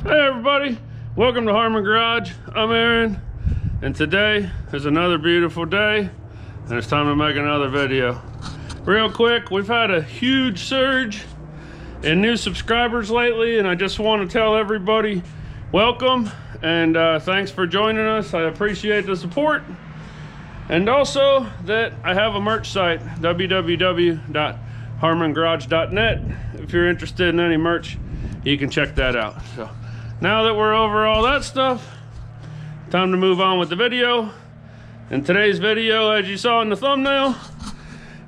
Hey everybody, welcome to Harmon Garage. I'm Aaron, and today is another beautiful day, and it's time to make another video. Real quick, we've had a huge surge in new subscribers lately, and I just want to tell everybody welcome and thanks for joining us. I appreciate the support, and also that I have a merch site, www.harmongarage.net. If you're interested in any merch, you can check that out. So now that we're over all that stuff, time to move on with the video. And today's video, as you saw in the thumbnail,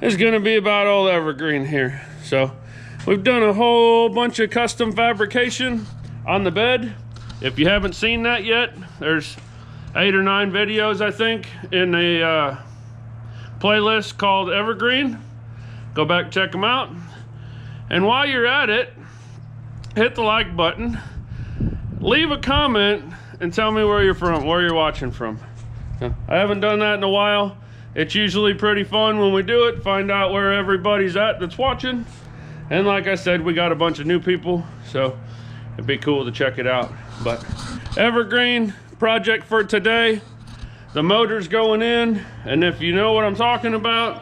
is going to be about old Evergreen here. So we've done a whole bunch of custom fabrication on the bed. If you haven't seen that yet, there's 8 or 9 videos, I think, in a playlist called Evergreen. Go back, check them out. And while you're at it, hit the like button, leave a comment, and tell me where you're from, where you're watching from. I haven't done that in a while. It's usually pretty fun when we do it, find out where everybody's at that's watching. And like I said, we got a bunch of new people, so it'd be cool to check it out. But Evergreen project for today, the motor's going in, and if you know what I'm talking about,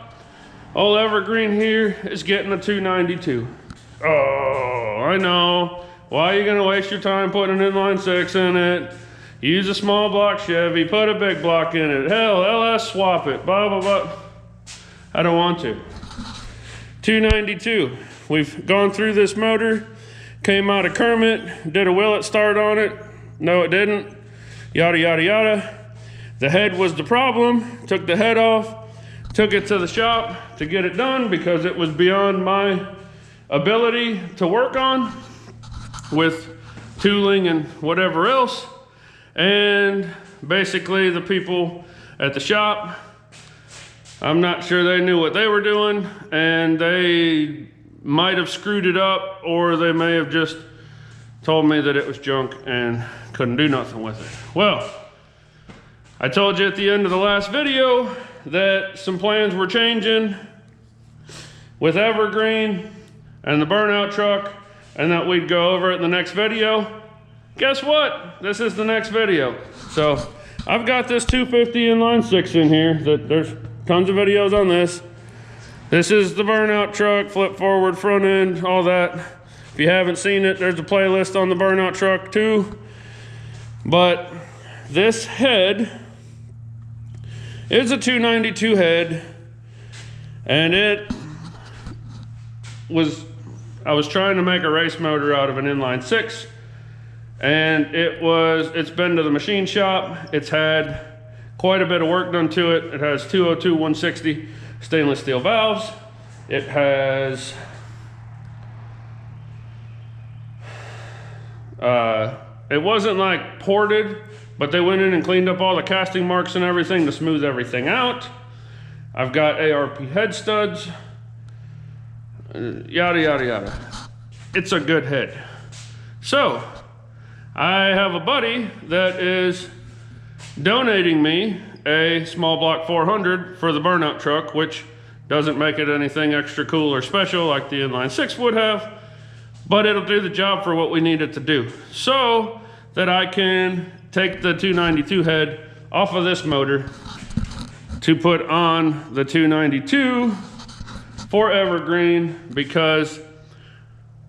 old Evergreen here is getting a 292. Oh, I know. Why are you gonna waste your time putting an inline 6 in it? Use a small block Chevy, put a big block in it. Hell, LS swap it, blah, blah, blah. I don't want to. 292. We've gone through this motor, came out of Kermit, did a willet start on it. No, it didn't. Yada, yada, yada. The head was the problem. Took the head off, took it to the shop to get it done because it was beyond my ability to work on with tooling and whatever else. And basically the people at the shop, I'm not sure they knew what they were doing, and they might have screwed it up, or they may have just told me that it was junk and couldn't do nothing with it. Well, I told you at the end of the last video that some plans were changing with Evergreen and the burnout truck, and that we'd go over it in the next video. Guess what? This is the next video. So I've got this 250 inline 6 in here, that there's tons of videos on this. This is the burnout truck, flip forward, front end, all that. If you haven't seen it, there's a playlist on the burnout truck too. But this head is a 292 head, and I was trying to make a race motor out of an inline 6, and it's been to the machine shop. It's had quite a bit of work done to it. It has 202 160 stainless steel valves. It has it wasn't like ported, but they went in and cleaned up all the casting marks and everything to smooth everything out. I've got ARP head studs, yada, yada, yada. It's a good head. So I have a buddy that is donating me a small block 400 for the burnout truck, which doesn't make it anything extra cool or special like the inline 6 would have, but it'll do the job for what we need it to do, so that I can take the 292 head off of this motor to put on the 292 for Evergreen, because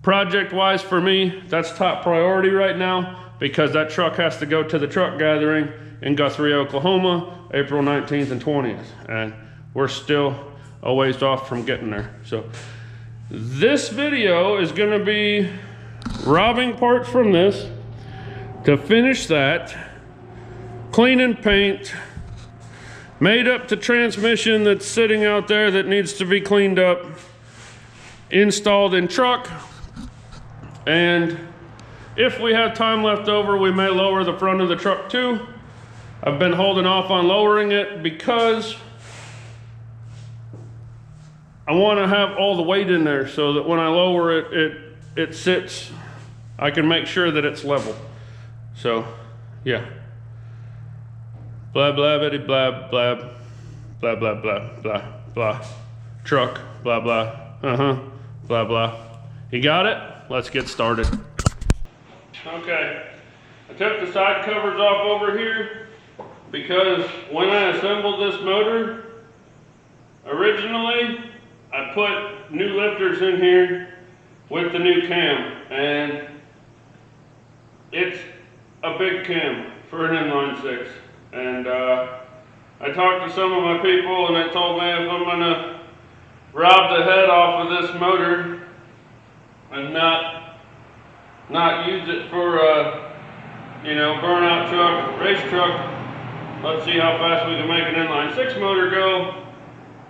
project-wise for me, that's top priority right now, because that truck has to go to the truck gathering in Guthrie, Oklahoma, April 19th and 20th, and we're still a ways off from getting there. So this video is gonna be robbing parts from this to finish that, cleaning paint, made up the transmission that's sitting out there that needs to be cleaned up, installed in truck, and if we have time left over, we may lower the front of the truck too. I've been holding off on lowering it because I want to have all the weight in there so that when I lower it, it sits, I can make sure that it's level. So, yeah. Blah, blah, bitty, blah, blah, blah, blah, blah, blah, blah. Truck, blah, blah, blah, blah. You got it? Let's get started. Okay. I took the side covers off over here because when I assembled this motor, originally I put new lifters in here with the new cam, and it's a big cam for an inline 6. And I talked to some of my people and they told me if I'm gonna rob the head off of this motor and not use it for you know, burnout truck, race truck, let's see how fast we can make an inline 6 motor go,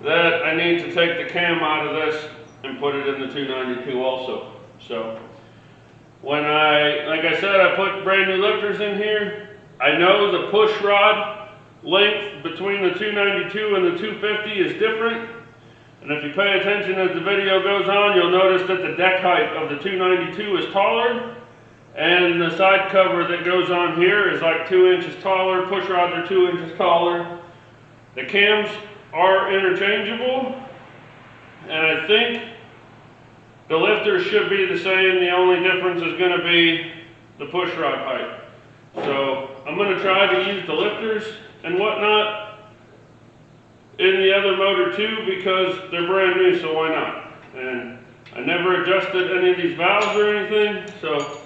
that I need to take the cam out of this and put it in the 292 also. So when like I said, I put brand new lifters in here. I know the push rod length between the 292 and the 250 is different. And if you pay attention as the video goes on, you'll notice that the deck height of the 292 is taller, and the side cover that goes on here is like 2 inches taller. Push rods are 2 inches taller. The cams are interchangeable, and I think the lifters should be the same. The only difference is going to be the push rod height. So I'm going to try to use the lifters and whatnot in the other motor too, because they're brand new, so why not? And I never adjusted any of these valves or anything, so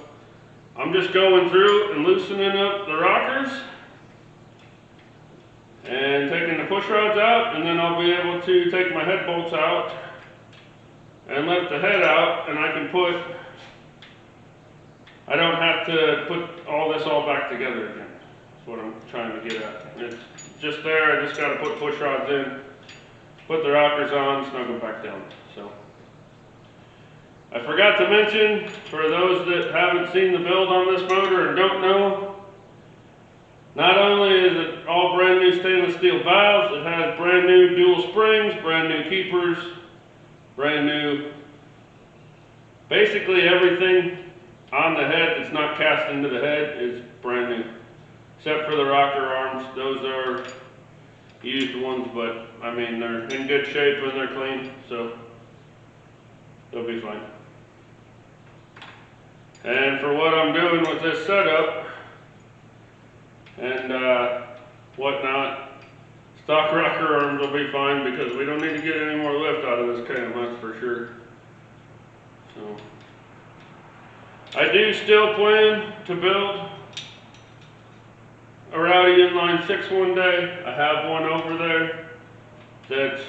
I'm just going through and loosening up the rockers and taking the push rods out, and then I'll be able to take my head bolts out and lift the head out, and I don't have to put all this all back together again. That's what I'm trying to get at. It's just there, I just got to put push rods in, put the rockers on, snug them back down. So I forgot to mention, for those that haven't seen the build on this motor and don't know, not only is it all brand new stainless steel valves, it has brand new dual springs, brand new keepers, brand new, basically everything on the head that's not cast into the head is brand new. Except for the rocker arms, those are used ones, but I mean they're in good shape and they're clean, so they'll be fine. And for what I'm doing with this setup and whatnot, stock rocker arms will be fine because we don't need to get any more lift out of this cam, that's for sure. So I do still plan to build a Rowdy inline 6 one day. I have one over there that's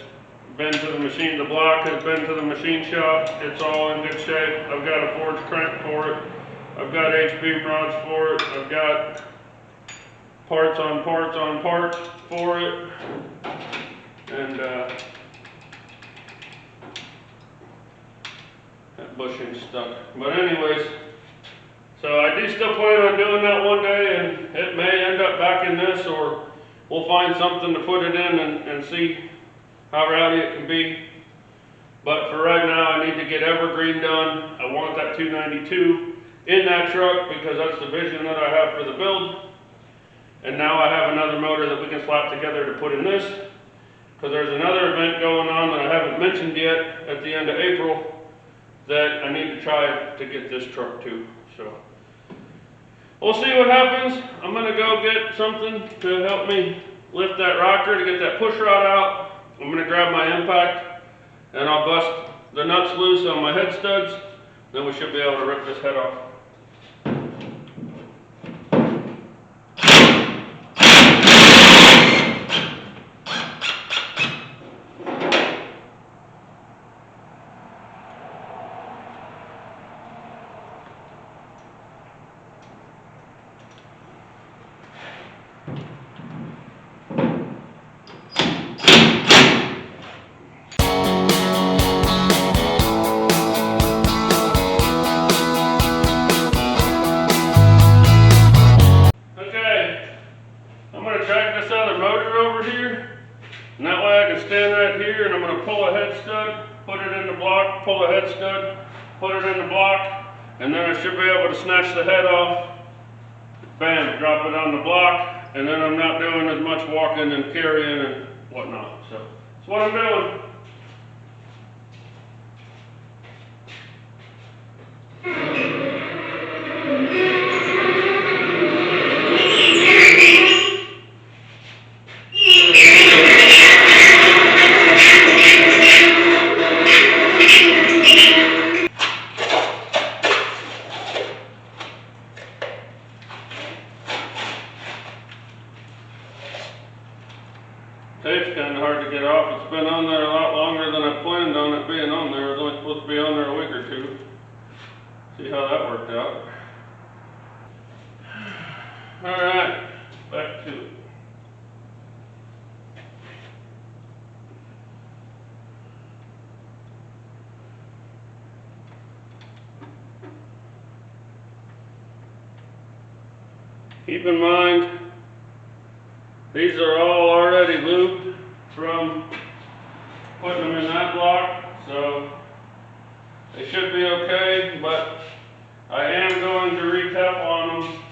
been to the machine. The block has been to the machine shop. It's all in good shape. I've got a forged crank for it. I've got H-beam rods for it. I've got parts on parts for it. And that bushing's stuck. But anyways, so I do still plan on doing that one day, and it may end up back in this, or we'll find something to put it in and see how rowdy it can be. But for right now, I need to get Evergreen done. I want that 292 in that truck because that's the vision that I have for the build. And now I have another motor that we can slap together to put in this, because there's another event going on that I haven't mentioned yet at the end of April that I need to try to get this truck to. So we'll see what happens. I'm gonna go get something to help me lift that rocker to get that push rod out. I'm gonna grab my impact and I'll bust the nuts loose on my head studs. Then we should be able to rip this head off. And that way I can stand right here and I'm going to pull a head stud, put it in the block, pull a head stud, put it in the block, and then I should be able to snatch the head off, bam, drop it on the block, and then I'm not doing as much walking and carrying and whatnot. So that's what I'm doing. not being on there. It was only supposed to be on there a week or two. See how that worked out. Alright, back to it. Keep in mind, these are all already lubed from putting them in that block, so they should be okay, but I am going to re-Teflon them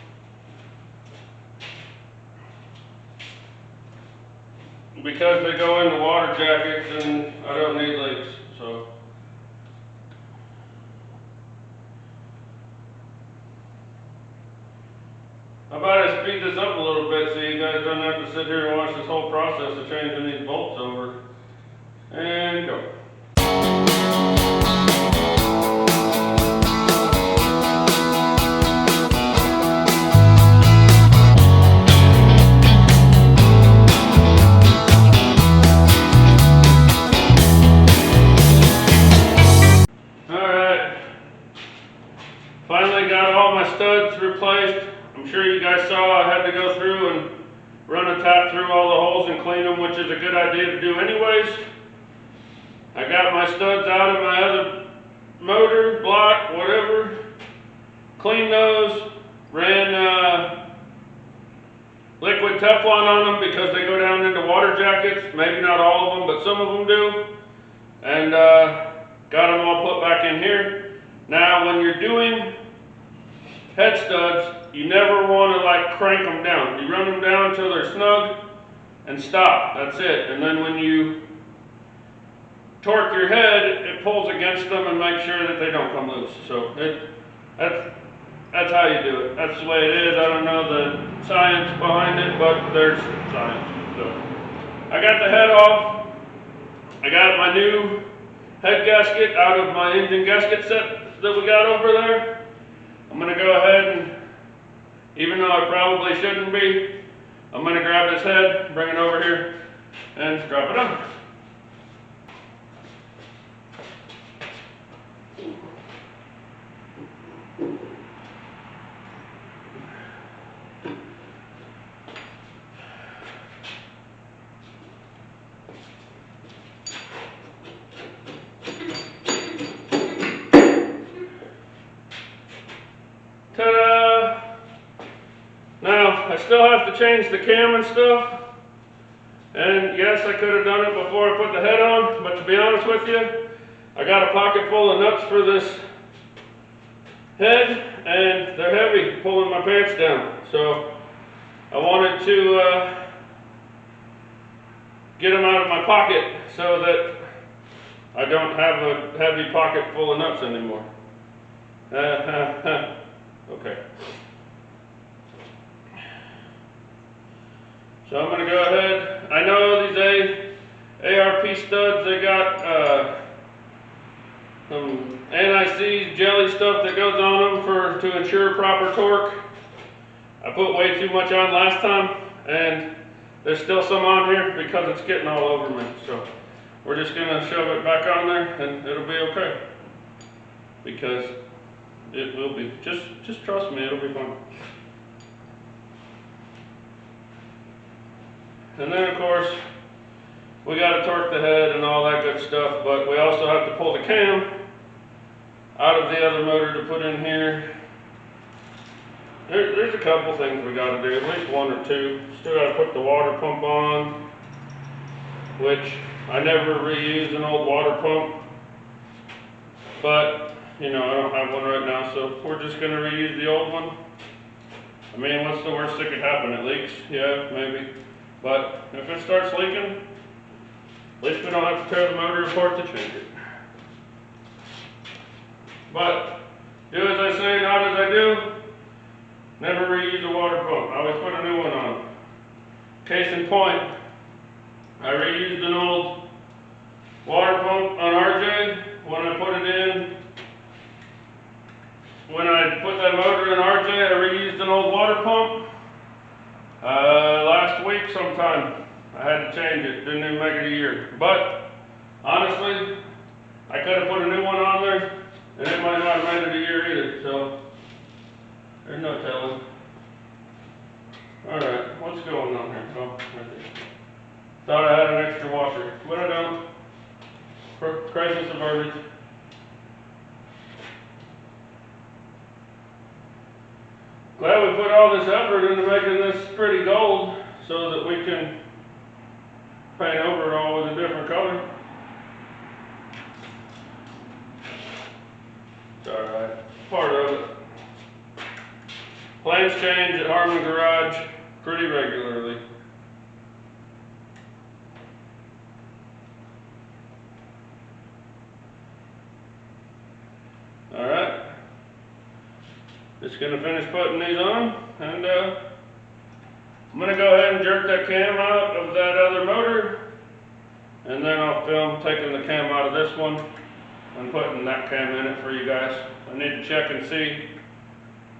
because they go into water jackets and I don't need leaks, so. How about I speed this up a little bit so you guys don't have to sit here and watch this whole process of changing these bolts over. And go. Alright. Finally got all my studs replaced. I'm sure you guys saw I had to go through and run a tap through all the holes and clean them, which is a good idea to do anyways. I got my studs out of my other motor, block, whatever. Cleaned those, ran liquid Teflon on them because they go down into water jackets. Maybe not all of them, but some of them do. And got them all put back in here. Now when you're doing head studs, you never want to like crank them down. You run them down until they're snug and stop. That's it. And then when you torque your head, it pulls against them and makes sure that they don't come loose. So that's how you do it. That's the way it is. I don't know the science behind it, but there's science. So I got the head off. I got my new head gasket out of my engine gasket set that we got over there. I'm going to go ahead and, even though I probably shouldn't be, I'm going to grab this head, bring it over here, and drop it on. Ta-da! Now, I still have to change the cam and stuff. And yes, I could have done it before I put the head on, but to be honest with you, I got a pocket full of nuts for this head, and they're heavy, pulling my pants down. So, I wanted to get them out of my pocket so that I don't have a heavy pocket full of nuts anymore. Okay. So I'm going to go ahead. I know these ARP studs, they got some anti-seize jelly stuff that goes on them to ensure proper torque. I put way too much on last time, and there's still some on here because it's getting all over me. So we're just going to shove it back on there, and it'll be okay. Because it will be. Just trust me, it'll be fine. And then of course, we got to torque the head and all that good stuff, but we also have to pull the cam out of the other motor to put in here. There's a couple things we got to do, at least one or two. Still got to put the water pump on, which I never reused an old water pump, but you know, I don't have one right now, so we're just going to reuse the old one. I mean, what's the worst that could happen? It leaks? Yeah, maybe. But if it starts leaking, at least we don't have to tear the motor apart to change it. But, do as I say, not as I do. Never reuse a water pump. I always put a new one on. Case in point, I reused an old water pump on RJ when I put it in. When I put that motor in RJ, I reused an old water pump. Last week sometime, I had to change it. Didn't even make it a year. But, honestly, I could have put a new one on there, and it might not have made it a year either, so there's no telling. Alright, what's going on here? Oh, right there. Thought I had an extra washer, but I don't. Crisis averted. Glad we put all this effort into making this pretty gold so that we can paint over it all with a different color. It's alright. Part of it. Plans change at Harmon Garage pretty regularly. Alright. Just gonna finish putting these on, and I'm gonna go ahead and jerk that cam out of that other motor, and then I'll film taking the cam out of this one and putting that cam in it for you guys. I need to check and see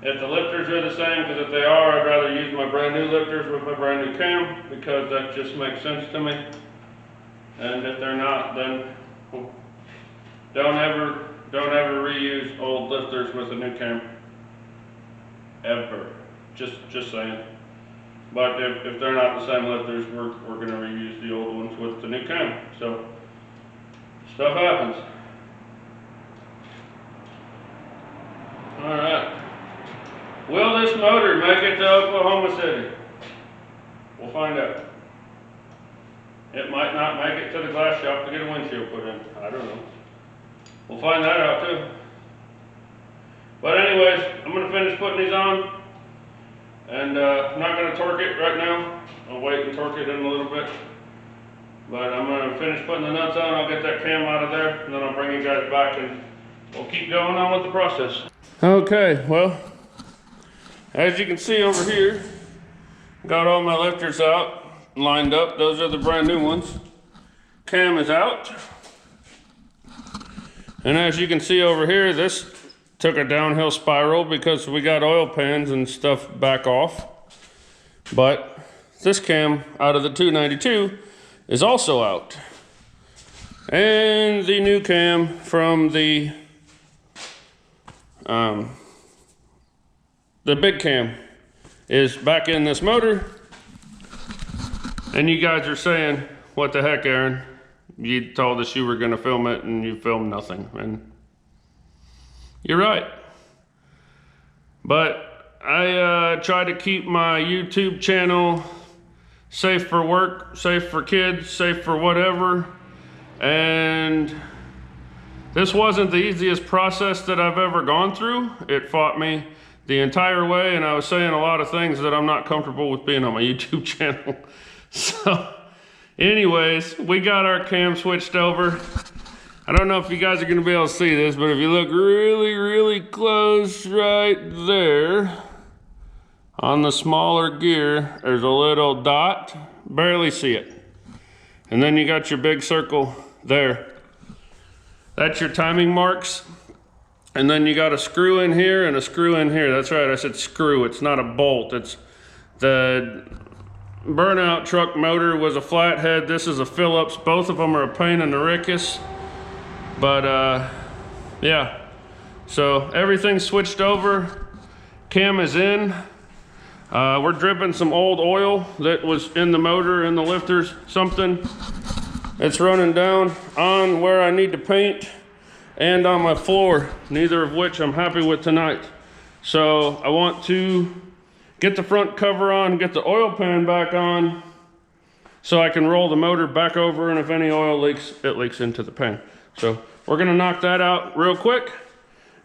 if the lifters are the same, because if they are, I'd rather use my brand new lifters with my brand new cam, because that just makes sense to me. And if they're not, then don't ever reuse old lifters with a new cam. Ever. Just saying. But if they're not the same lifters, we're gonna reuse the old ones with the new cam. So stuff happens. Alright. Will this motor make it to Oklahoma City? We'll find out. It might not make it to the glass shop to get a windshield put in. I don't know. We'll find that out too. But anyways, I'm going to finish putting these on. And I'm not going to torque it right now. I'll wait and torque it in a little bit. But I'm going to finish putting the nuts on. I'll get that cam out of there. And then I'll bring you guys back and we'll keep going on with the process. Okay, well, as you can see over here, got all my lifters out, lined up. Those are the brand new ones. Cam is out. And as you can see over here, this took a downhill spiral because we got oil pans and stuff back off. But this cam out of the 292 is also out. And the new cam from the big cam is back in this motor. And you guys are saying, what the heck, Aaron? You told us you were gonna film it and you filmed nothing. And you're right. But I try to keep my YouTube channel safe for work, safe for kids, safe for whatever. And this wasn't the easiest process that I've ever gone through. It fought me the entire way, and I was saying a lot of things that I'm not comfortable with being on my YouTube channel. So anyways, we got our cam switched over. I don't know if you guys are gonna be able to see this, but if you look really, really close right there on the smaller gear, there's a little dot, barely see it. And then you got your big circle there. That's your timing marks. And then you got a screw in here and a screw in here. That's right, I said screw, it's not a bolt. It's the burnout truck motor was a flathead. This is a Phillips. Both of them are a pain in the rickus. But yeah, so everything's switched over. Cam is in. We're dripping some old oil that was in the motor, in the lifters, something. It's running down on where I need to paint and on my floor, neither of which I'm happy with tonight. So I want to get the front cover on, get the oil pan back on, so I can roll the motor back over, and if any oil leaks, it leaks into the pan. So we're gonna knock that out real quick,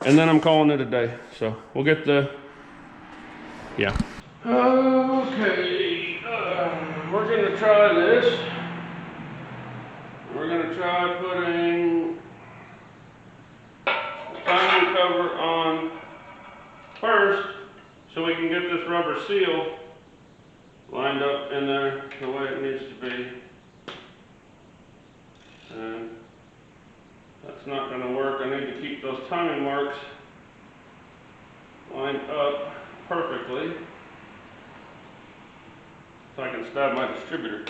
and then I'm calling it a day. So we'll get the, yeah. Okay, we're gonna try this. We're gonna try putting the timing cover on first, so we can get this rubber seal lined up in there the way it needs to be. And that's not going to work. I need to keep those timing marks lined up perfectly so I can stab my distributor.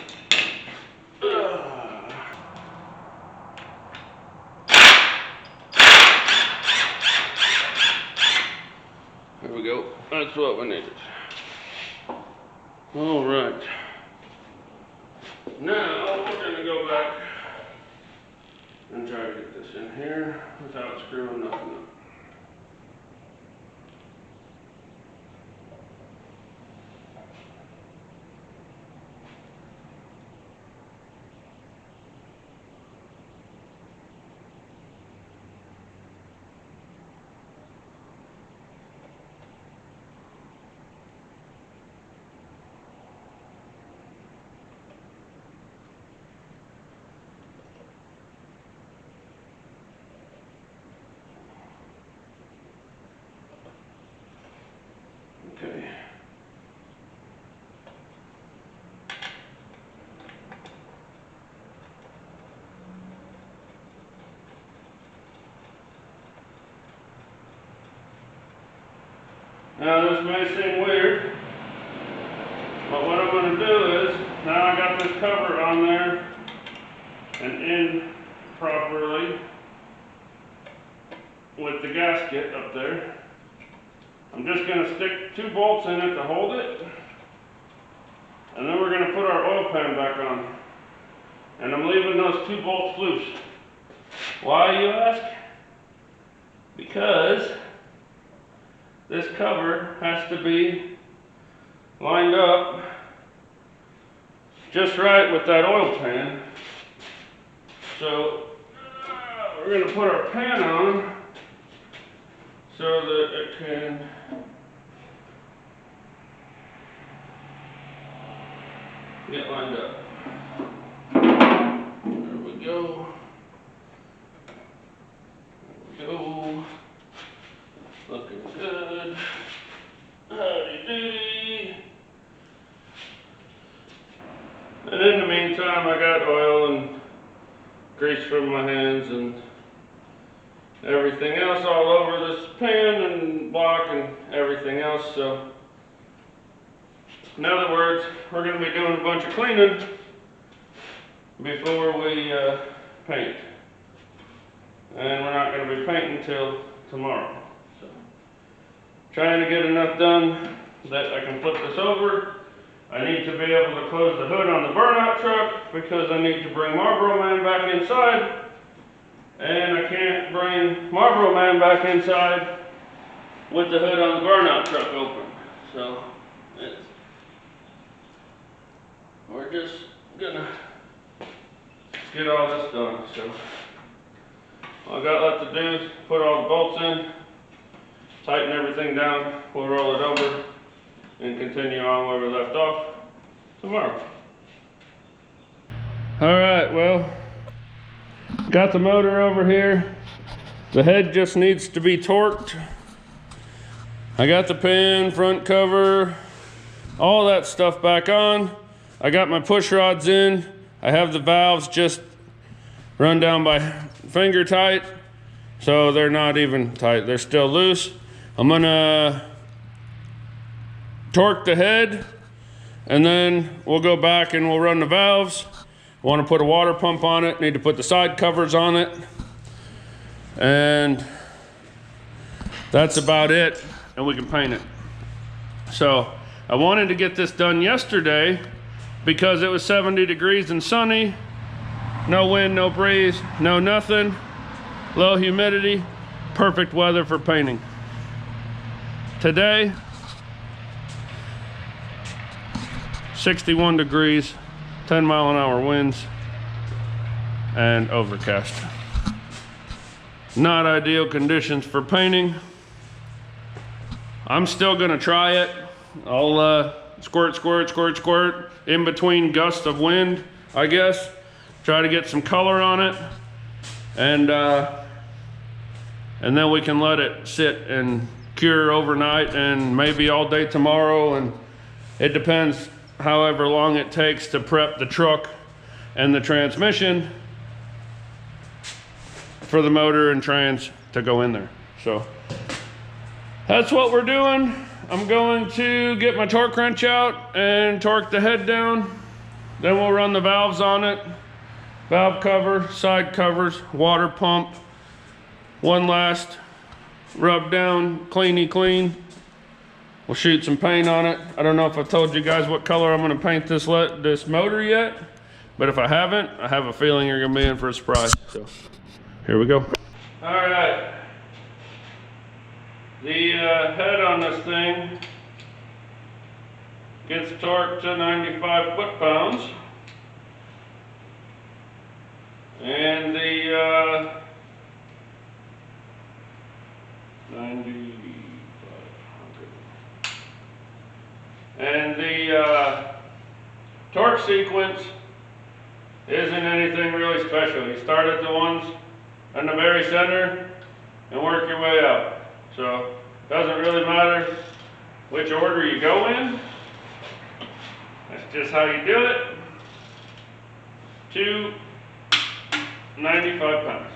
we go. That's what we needed. All right. Now we're gonna go back and try to get this in here without screwing nothing up. Okay. Now this may seem weird, but what I'm going to do is, now I got this cover on there and in properly with the gasket up there, I'm just going to stick 2 bolts in it to hold it, and then we're going to put our oil pan back on. And I'm leaving those 2 bolts loose. Why, you ask? Because this cover has to be lined up just right with that oil pan. So we're going to put our pan on so that it can get lined up. There we go. There we go. Looking good. Howdy doody. And in the meantime, I got oil and grease from my hands and everything else all over this pan and block and everything else. So, in other words, we're going to be doing a bunch of cleaning before we paint. And we're not going to be painting till tomorrow. So, trying to get enough done that I can flip this over. I need to be able to close the hood on the burnout truck because I need to bring Marlboro Man back inside. And I can't bring Marlboro Man back inside with the hood on the burnout truck open. So, we're just gonna get all this done. So, all I got left to do is put all the bolts in, tighten everything down, we'll roll it over, and continue on where we left off tomorrow. Alright, well, got the motor over here. The head just needs to be torqued. I got the pan, front cover, all that stuff back on. I got my push rods in. I have the valves just run down by finger tight, so they're not even tight, they're still loose. I'm gonna torque the head and then we'll go back and we'll run the valves. I want to put a water pump on it, need to put the side covers on it, and that's about it, and we can paint it. So I wanted to get this done yesterday because it was 70 degrees and sunny, no wind, no breeze, no nothing, low humidity, perfect weather for painting. Today, 61 degrees, 10-mile-an-hour winds, and overcast. Not ideal conditions for painting. I'm still gonna try it. I'll squirt, squirt, squirt, squirt in between gusts of wind, I guess. Try to get some color on it, and then we can let it sit and cure overnight and maybe all day tomorrow, and it depends however long it takes to prep the truck and the transmission for the motor and trans to go in there. So that's what we're doing. I'm going to get my torque wrench out and torque the head down. Then we'll run the valves on it. Valve cover, side covers, water pump. One last rub down, cleany clean, We'll shoot some paint on it. I don't know if I told you guys what color I'm gonna paint this motor yet, but if I haven't, I have a feeling you're gonna be in for a surprise. So here we go. All right. The head on this thing gets torqued to 95 foot-pounds. And the 9,500. And the torque sequence isn't anything really special. You start at the ones in the very center and work your way out. So it doesn't really matter which order you go in. That's just how you do it. 95 pounds.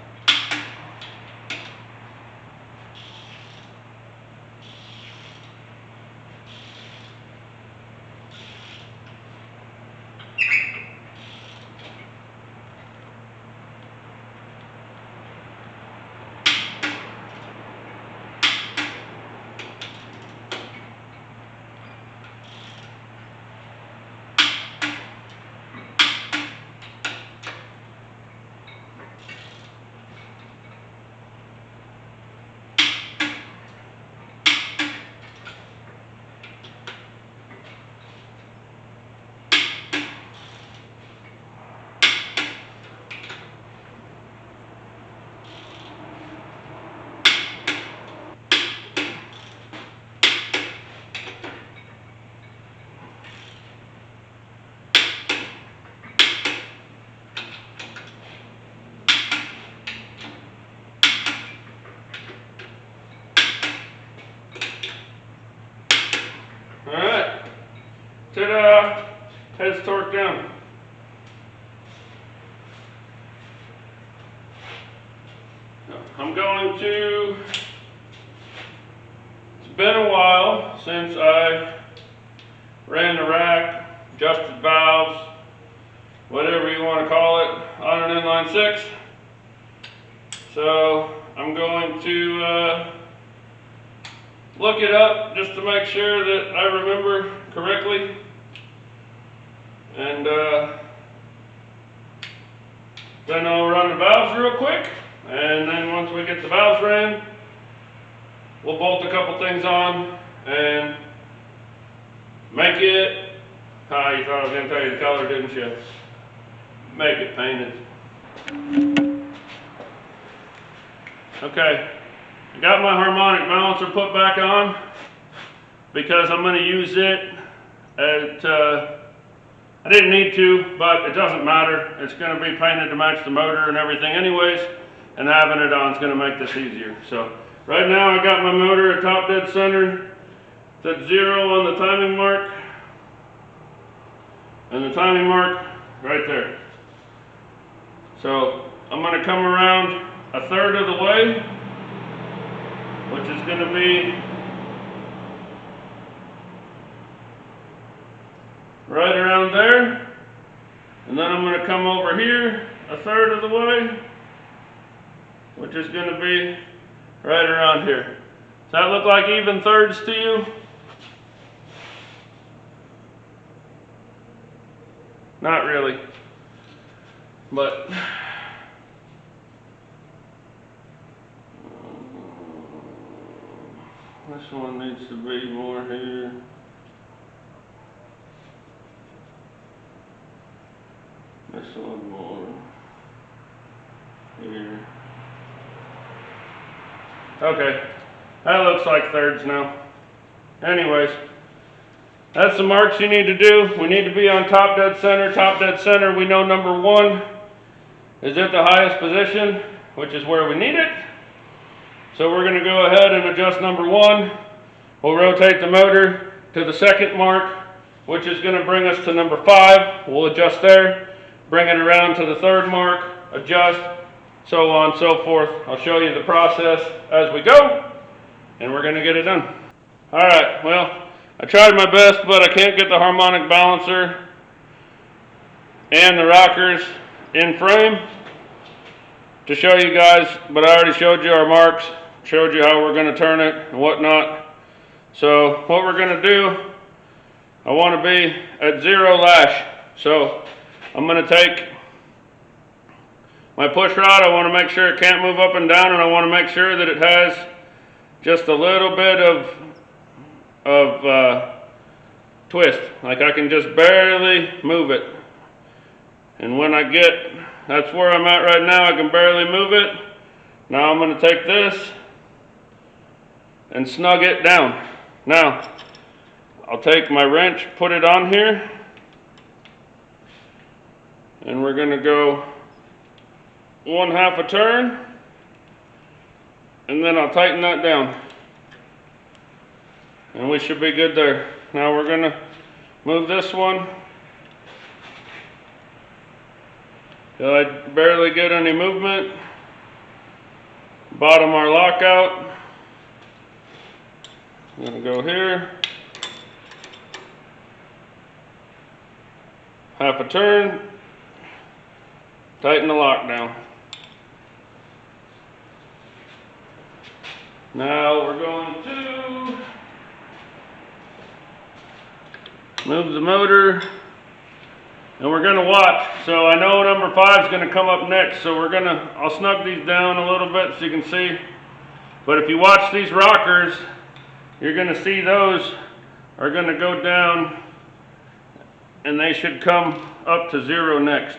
Alright, ta-da, head's torqued down. I'm going to, it's been a while since I ran the rack, adjusted valves, whatever you want to call it, on an inline 6. So I'm going to look it up just to make sure that I remember correctly. And then I'll run the valves real quick. And then once we get the valves ran, we'll bolt a couple things on and make it, you thought I was going to tell you the color, didn't you? Make it painted. Okay. I got my harmonic balancer put back on because I'm going to use it at, I didn't need to, but it doesn't matter. It's going to be painted to match the motor and everything anyways, and having it on is going to make this easier. So right now I got my motor at top dead center. It's at 0 on the timing mark, and the timing mark right there. So I'm going to come around a third of the way, which is going to be right around there, and then I'm going to come over here a third of the way, which is going to be right around here. Does that look like even thirds to you? Not really, but this one needs to be more here. This one more here. Okay, that looks like thirds now. Anyways, that's the marks you need to do. We need to be on top dead center. Top dead center, we know number 1 is at the highest position, which is where we need it. So we're going to go ahead and adjust number 1. We'll rotate the motor to the second mark, which is going to bring us to number 5. We'll adjust there, bring it around to the third mark, adjust, so on, so forth. I'll show you the process as we go, and we're going to get it done. All right, well, I tried my best, but I can't get the harmonic balancer and the rockers in frame to show you guys, but I already showed you our marks, showed you how we're going to turn it and whatnot. So what we're gonna do, I wanna be at 0 lash. So I'm gonna take my push rod, I wanna make sure it can't move up and down, and I wanna make sure that it has just a little bit of twist. Like I can just barely move it. And when I get, that's where I'm at right now, I can barely move it. Now I'm going to take this and snug it down. Now, I'll take my wrench, put it on here, and we're going to go 1/2 a turn, and then I'll tighten that down. And we should be good there. Now we're going to move this one. I barely get any movement. Bottom our lockout. I'm going to go here. 1/2 a turn. Tighten the lock down. Now we're going to move the motor. And we're going to watch. So I know number 5 is going to come up next. So I'll snug these down a little bit so you can see. But if you watch these rockers, you're going to see those are going to go down and they should come up to 0 next.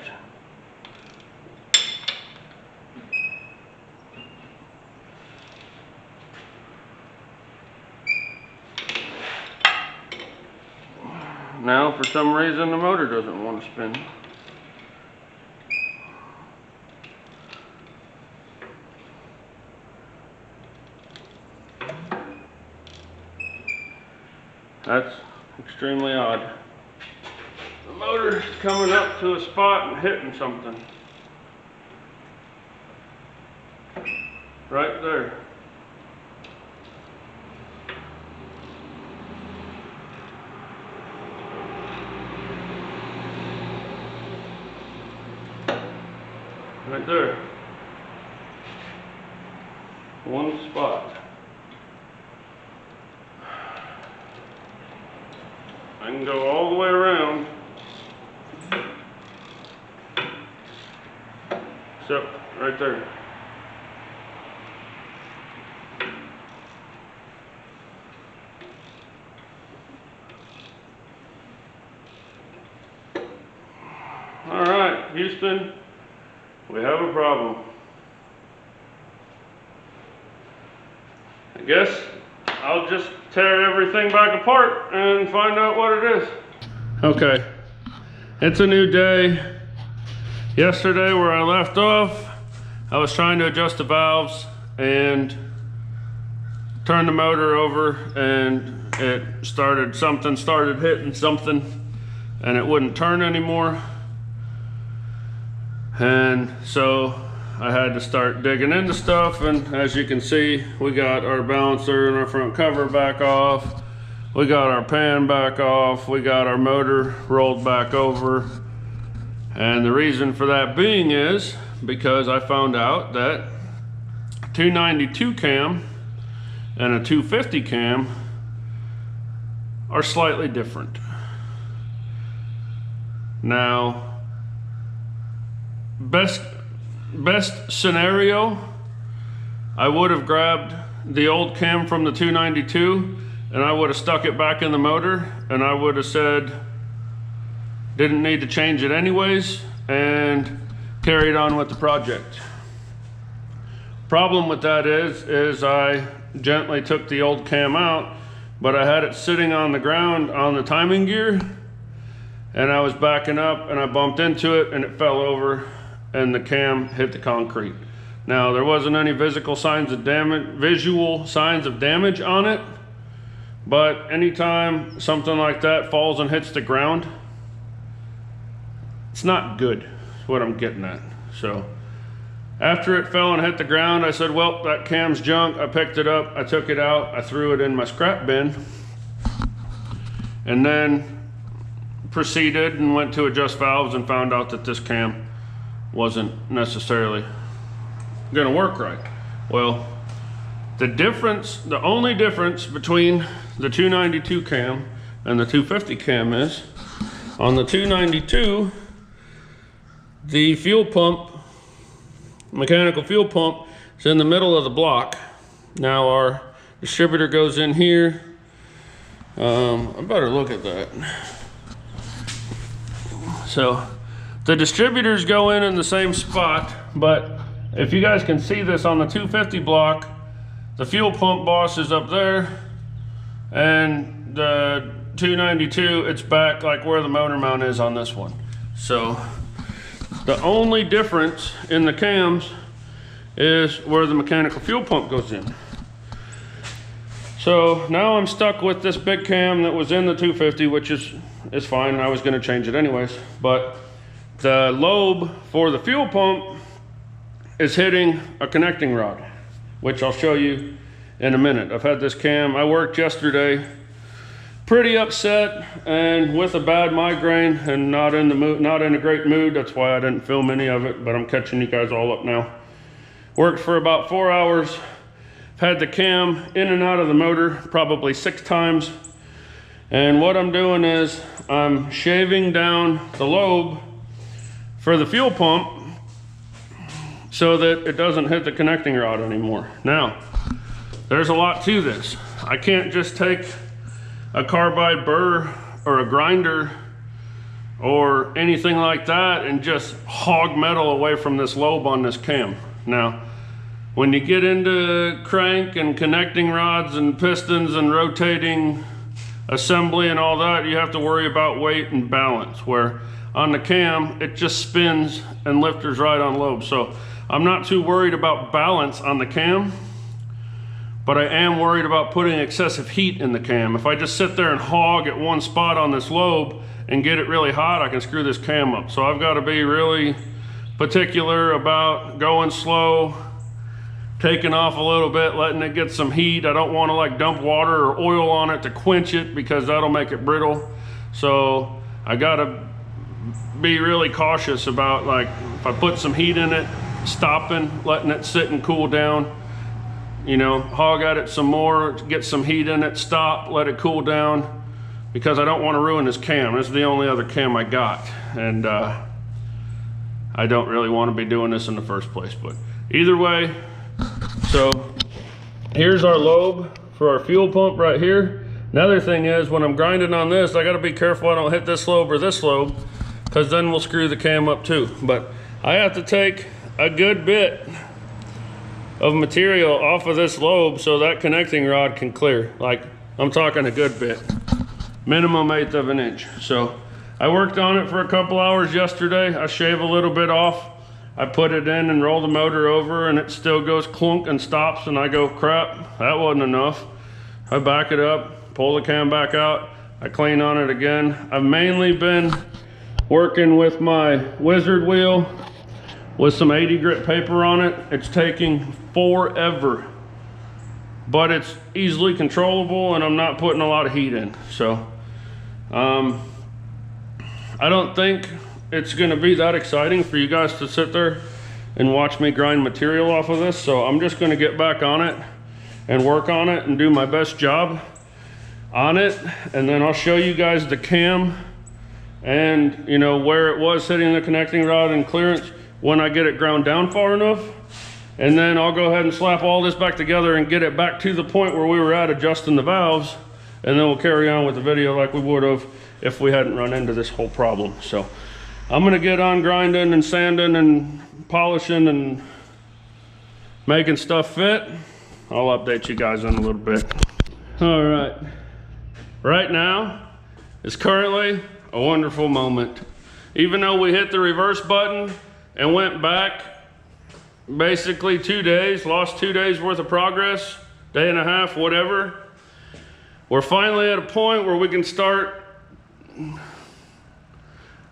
Now, for some reason, the motor doesn't want to spin. That's extremely odd. The motor's coming up to a spot and hitting something. Right there. Right there. One spot. I can go all the way around. So, right there. All right, Houston. We have a problem. I guess I'll just tear everything back apart and find out what it is. Okay, it's a new day. Yesterday where I left off, I was trying to adjust the valves and turn the motor over, and something started hitting something and it wouldn't turn anymore. And so I had to start digging into stuff, and as you can see, we got our balancer and our front cover back off. We got our pan back off. We got our motor rolled back over. And the reason for that being is because I found out that a 292 cam and a 250 cam are slightly different. Now, best scenario, I would have grabbed the old cam from the 292 and I would have stuck it back in the motor, and I would have said didn't need to change it anyways and carried on with the project. Problem with that is I gently took the old cam out, but I had it sitting on the ground on the timing gear, and I was backing up and I bumped into it and it fell over and the cam hit the concrete. Now, there wasn't any visual signs of damage on it, but anytime something like that falls and hits the ground, it's not good, is what I'm getting at. So after it fell and hit the ground, I said, well, that cam's junk. I picked it up, I took it out, I threw it in my scrap bin, and then proceeded and went to adjust valves and found out that this cam wasn't necessarily gonna work right. Well, The difference, the only difference between the 292 cam and the 250 cam is, on the 292, the fuel pump, mechanical fuel pump, is in the middle of the block. Now our distributor goes in here. I better look at that. So the distributors go in the same spot, but if you guys can see this on the 250 block, the fuel pump boss is up there, and the 292, it's back like where the motor mount is on this one. So the only difference in the cams is where the mechanical fuel pump goes in. So now I'm stuck with this big cam that was in the 250, which is fine. I was gonna change it anyways, but the lobe for the fuel pump is hitting a connecting rod, which I'll show you in a minute. I've had this cam, I worked yesterday, pretty upset and with a bad migraine and not in a great mood. That's why I didn't film any of it, but I'm catching you guys all up now. Worked for about 4 hours. Had the cam in and out of the motor probably 6 times. And what I'm doing is I'm shaving down the lobe for the fuel pump so that it doesn't hit the connecting rod anymore. Now, there's a lot to this. I can't just take a carbide burr or a grinder or anything like that and just hog metal away from this lobe on this cam. Now, when you get into crank and connecting rods and pistons and rotating assembly and all that, you have to worry about weight and balance, where on the cam, it just spins and lifters right on lobe. So I'm not too worried about balance on the cam, but I am worried about putting excessive heat in the cam. If I just sit there and hog at one spot on this lobe and get it really hot, I can screw this cam up. So I've got to be really particular about going slow, taking off a little bit, letting it get some heat. I don't want to like dump water or oil on it to quench it because that'll make it brittle. So I gotta be really cautious about, like, if I put some heat in it, stopping, letting it sit and cool down, you know, hog at it some more, get some heat in it, stop, let it cool down, because I don't want to ruin this cam. This is the only other cam I got, and I don't really want to be doing this in the first place. But either way, so here's our lobe for our fuel pump right here. Another thing is, when I'm grinding on this, I got to be careful I don't hit this lobe or this lobe, because then we'll screw the cam up too. But I have to take a good bit of material off of this lobe so that connecting rod can clear. Like, I'm talking a good bit, minimum 1/8 of an inch. So I worked on it for a couple hours yesterday. I shave a little bit off, I put it in and roll the motor over, and it still goes clunk and stops, and I go, crap, that wasn't enough. I back it up, pull the cam back out, I clean on it again. I've mainly been working with my wizard wheel with some 80 grit paper on it. It's taking forever, but it's easily controllable, and I'm not putting a lot of heat in. So I don't think it's going to be that exciting for you guys to sit there and watch me grind material off of this. So I'm just going to get back on it and work on it and do my best job on it, and then I'll show you guys the cam and, you know, where it was hitting the connecting rod and clearance when I get it ground down far enough. And then I'll go ahead and slap all this back together and get it back to the point where we were at adjusting the valves, and then we'll carry on with the video like we would have if we hadn't run into this whole problem. So I'm gonna get on grinding and sanding and polishing and making stuff fit. I'll update you guys in a little bit. All right, right now is currently a wonderful moment. Even though we hit the reverse button and went back basically 2 days, lost 2 days worth of progress, day and a half, whatever, we're finally at a point where we can start,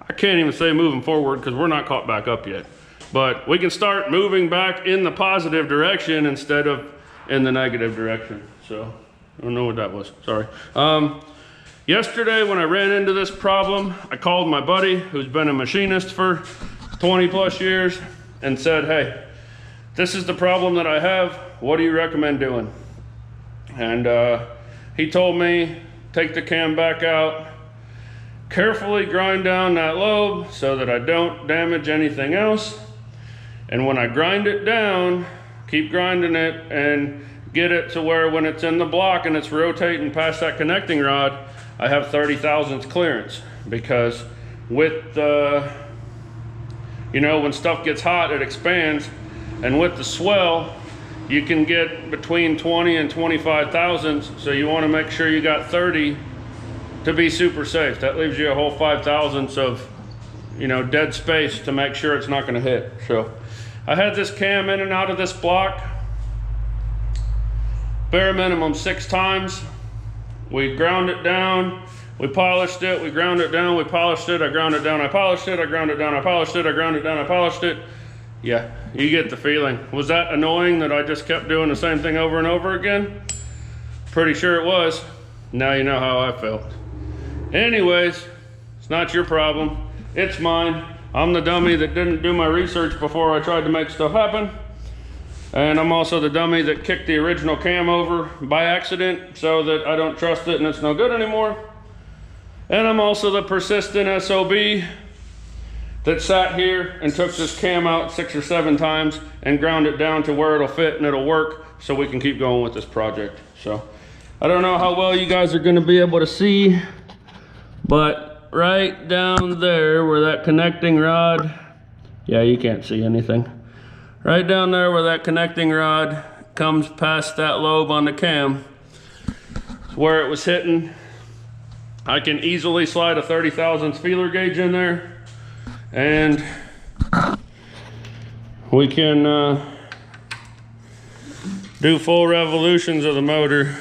I can't even say moving forward because we're not caught back up yet, but we can start moving back in the positive direction instead of in the negative direction. So I don't know what that was, sorry. Yesterday when I ran into this problem, I called my buddy who's been a machinist for 20 plus years and said, hey, this is the problem that I have. what do you recommend doing? And he told me, take the cam back out, carefully grind down that lobe so that I don't damage anything else. And when I grind it down, keep grinding it and get it to where when it's in the block and it's rotating past that connecting rod, I have 30 thousandths clearance. Because with you know, when stuff gets hot, it expands, and with the swell, you can get between 20 and 25 thousandths, so you want to make sure you got 30 to be super safe. That leaves you a whole 5 thousandths of, you know, dead space to make sure it's not going to hit. So I had this cam in and out of this block bare minimum 6 times. We ground it down, we polished it, we ground it down, we polished it, I ground it down, I polished it, I ground it down, I polished it, I ground it down, I polished it. Yeah, you get the feeling. Was that annoying that I just kept doing the same thing over and over again? Pretty sure it was. Now you know how I felt. Anyways, it's not your problem, it's mine. I'm the dummy that didn't do my research before I tried to make stuff happen. And I'm also the dummy that kicked the original cam over by accident so that I don't trust it and it's no good anymore. And I'm also the persistent SOB that sat here and took this cam out 6 or 7 times and ground it down to where it'll fit and it'll work so we can keep going with this project. So I don't know how well you guys are going to be able to see, but right down there where that connecting rod, yeah, you can't see anything. Right down there where that connecting rod comes past that lobe on the cam, where it was hitting, I can easily slide a 30 thousandths feeler gauge in there, and we can do full revolutions of the motor.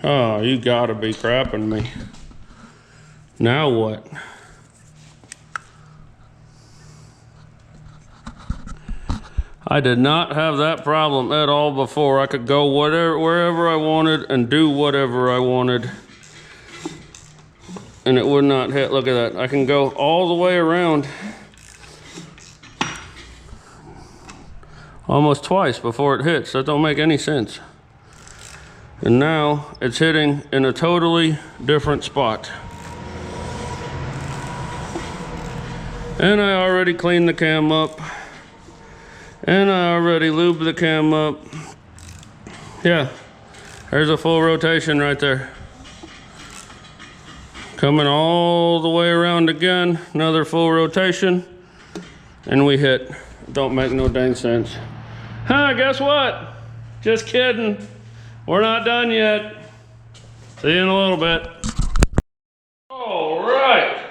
Oh, you gotta be crapping me. Now what? I did not have that problem at all before. I could go wherever I wanted and do whatever I wanted, and it would not hit. Look at that. I can go all the way around almost twice before it hits. That don't make any sense. And now it's hitting in a totally different spot. And I already cleaned the cam up. And I already lubed the cam up. Yeah, there's a full rotation right there. Coming all the way around again, another full rotation, and we hit. Don't make no dang sense. Huh, guess what? Just kidding. We're not done yet. See you in a little bit. All right,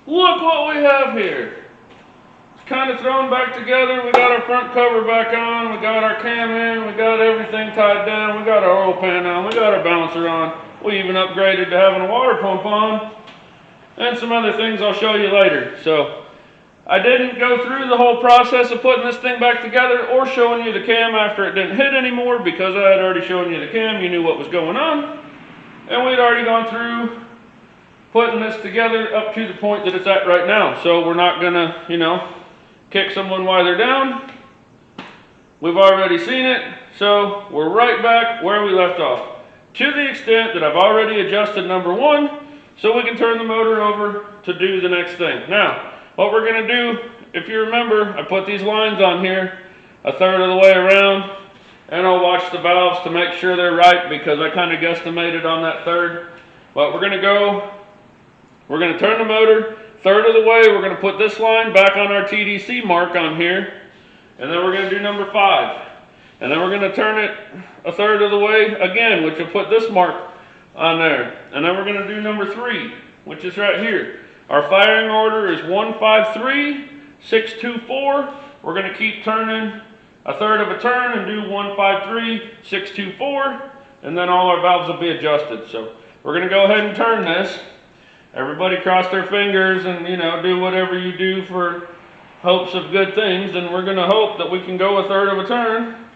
look what we have here. Kind of thrown back together. We got our front cover back on, we got our cam in, we got everything tied down, we got our oil pan on, we got our balancer on, we even upgraded to having a water pump on, and some other things I'll show you later. So I didn't go through the whole process of putting this thing back together or showing you the cam after it didn't hit anymore, because I had already shown you the cam, you knew what was going on, and we'd already gone through putting this together up to the point that it's at right now. So we're not gonna, you know, kick someone while they're down. We've already seen it, so we're right back where we left off. To the extent that I've already adjusted number 1, so we can turn the motor over to do the next thing. Now, what we're gonna do, if you remember, I put these lines on here a third of the way around, and I'll watch the valves to make sure they're right, because I kind of guesstimated on that third. But we're gonna turn the motor third of the way. We're going to put this line back on our TDC mark on here, and then we're going to do number 5, and then we're going to turn it a third of the way again, which will put this mark on there, and then we're going to do number 3, which is right here. Our firing order is 153, 624. We're going to keep turning a third of a turn and do 153, 624, and then all our valves will be adjusted. So we're going to go ahead and turn this. Everybody cross their fingers and, you know, do whatever you do for hopes of good things, and we're going to hope that we can go a third of a turn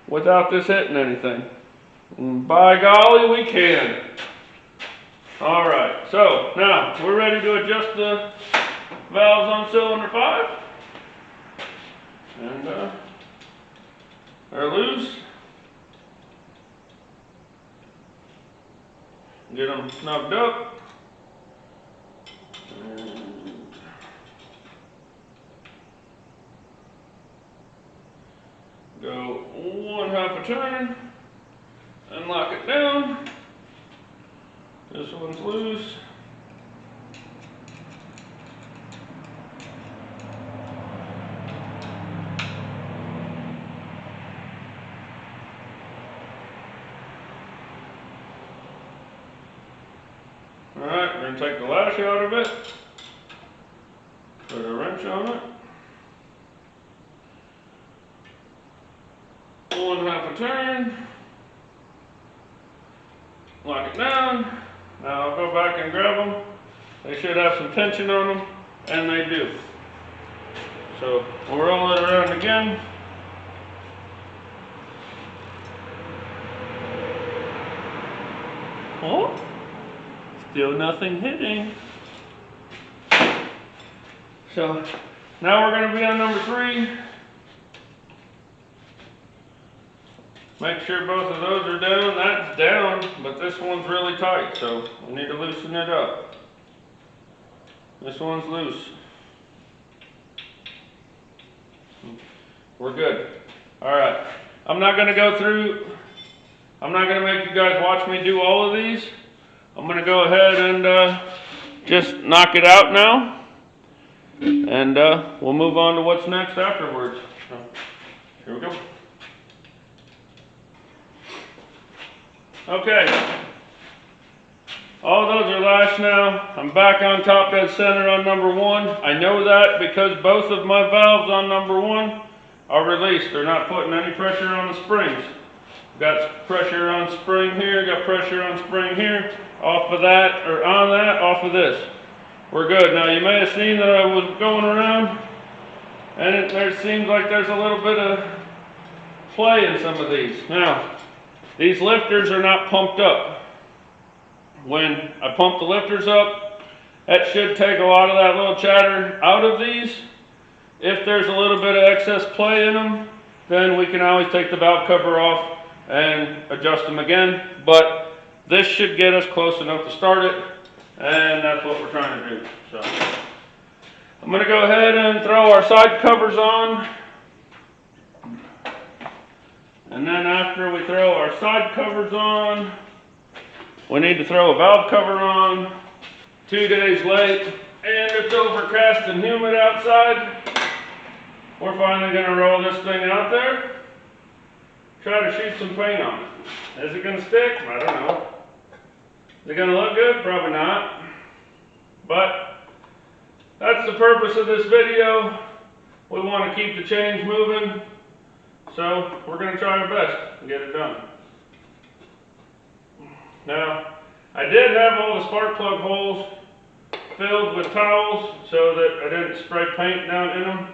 without this hitting anything. And by golly, we can. All right, so now we're ready to adjust the valves on cylinder 5. And are loose. Get them snugged up. Go 1/2 a turn and lock it down. This one's loose. Alright, we're going to take the lash out of it. Put a wrench on it. 1/2 a turn. Lock it down. Now I'll go back and grab them. They should have some tension on them, and they do. So we'll roll it around again. Oh, still nothing hitting. So now we're going to be on number 3. Make sure both of those are down. That's down, but this one's really tight, so we need to loosen it up. This one's loose. We're good. Alright, I'm not going to go through, I'm not going to make you guys watch me do all of these. I'm going to go ahead and just knock it out now. And we'll move on to what's next afterwards. So, here we go. Okay, all those are lashed now. I'm back on top dead center on number 1. I know that because both of my valves on number 1 are released. They're not putting any pressure on the springs. Got pressure on spring here, got pressure on spring here, off of that, or on that, off of this. We're good. Now you may have seen that I was going around, and there seems like there's a little bit of play in some of these. Now, these lifters are not pumped up. When I pump the lifters up, that should take a lot of that little chatter out of these. If there's a little bit of excess play in them, then we can always take the valve cover off and adjust them again. But this should get us close enough to start it, and that's what we're trying to do. So I'm going to go ahead and throw our side covers on. And then after we throw our side covers on, we need to throw a valve cover on. 2 days late, and it's overcast and humid outside. We're finally going to roll this thing out there. Try to shoot some paint on it. Is it going to stick? I don't know. Is it going to look good? Probably not. But that's the purpose of this video. We want to keep the change moving. So we're going to try our best to get it done. Now, I did have all the spark plug holes filled with towels so that I didn't spray paint down in them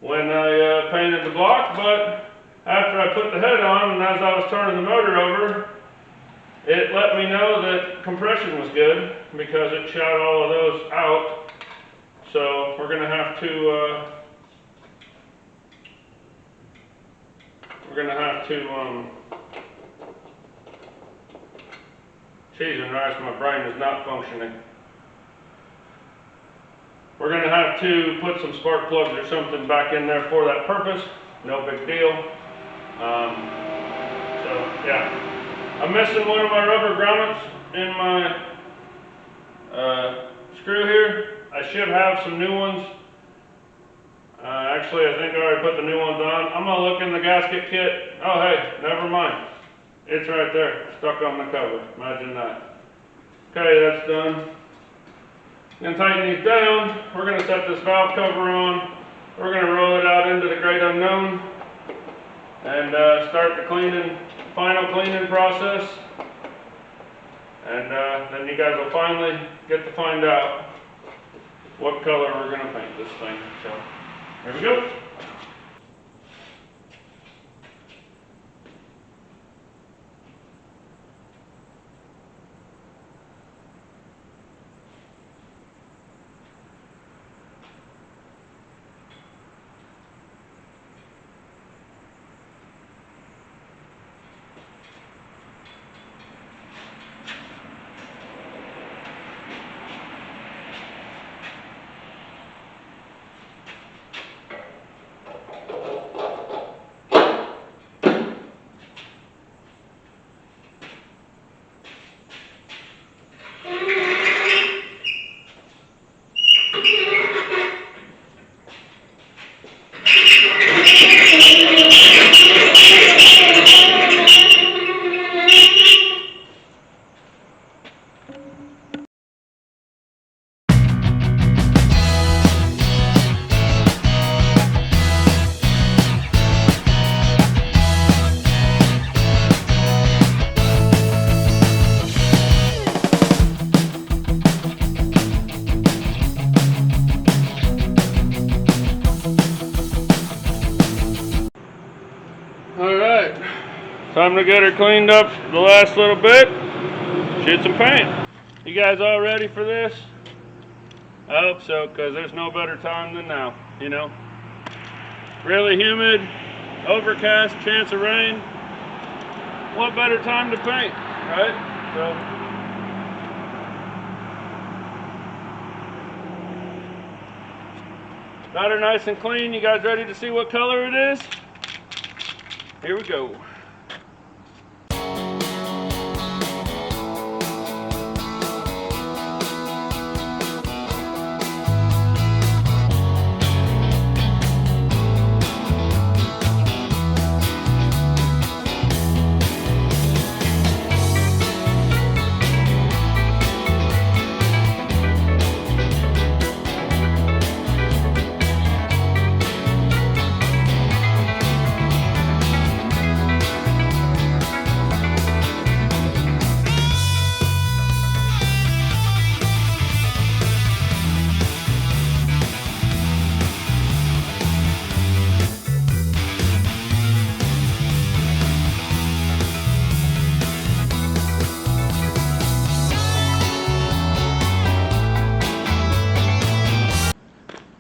when I painted the block, but after I put the head on and as I was turning the motor over, it let me know that compression was good because it shot all of those out. So we're going to have to cheese and rice, my brain is not functioning. We're going to have to put some spark plugs or something back in there for that purpose. No big deal. So yeah, I'm missing one of my rubber grommets in my screw here. I should have some new ones. Actually, I think I already put the new ones on. I'm going to look in the gasket kit. Oh, hey, never mind. It's right there, stuck on the cover. Imagine that. Okay, that's done. Going to tighten these down. We're going to set this valve cover on. We're going to roll it out into the great unknown and start the final cleaning process. And then you guys will finally get to find out what color we're going to paint this thing. So, here we go. right, time to get her cleaned up the last little bit, shoot some paint. You guys all ready for this? I hope so, because there's no better time than now, you know. Really humid, overcast, chance of rain. What better time to paint, right? So. Got her nice and clean. You guys ready to see what color it is? Here we go.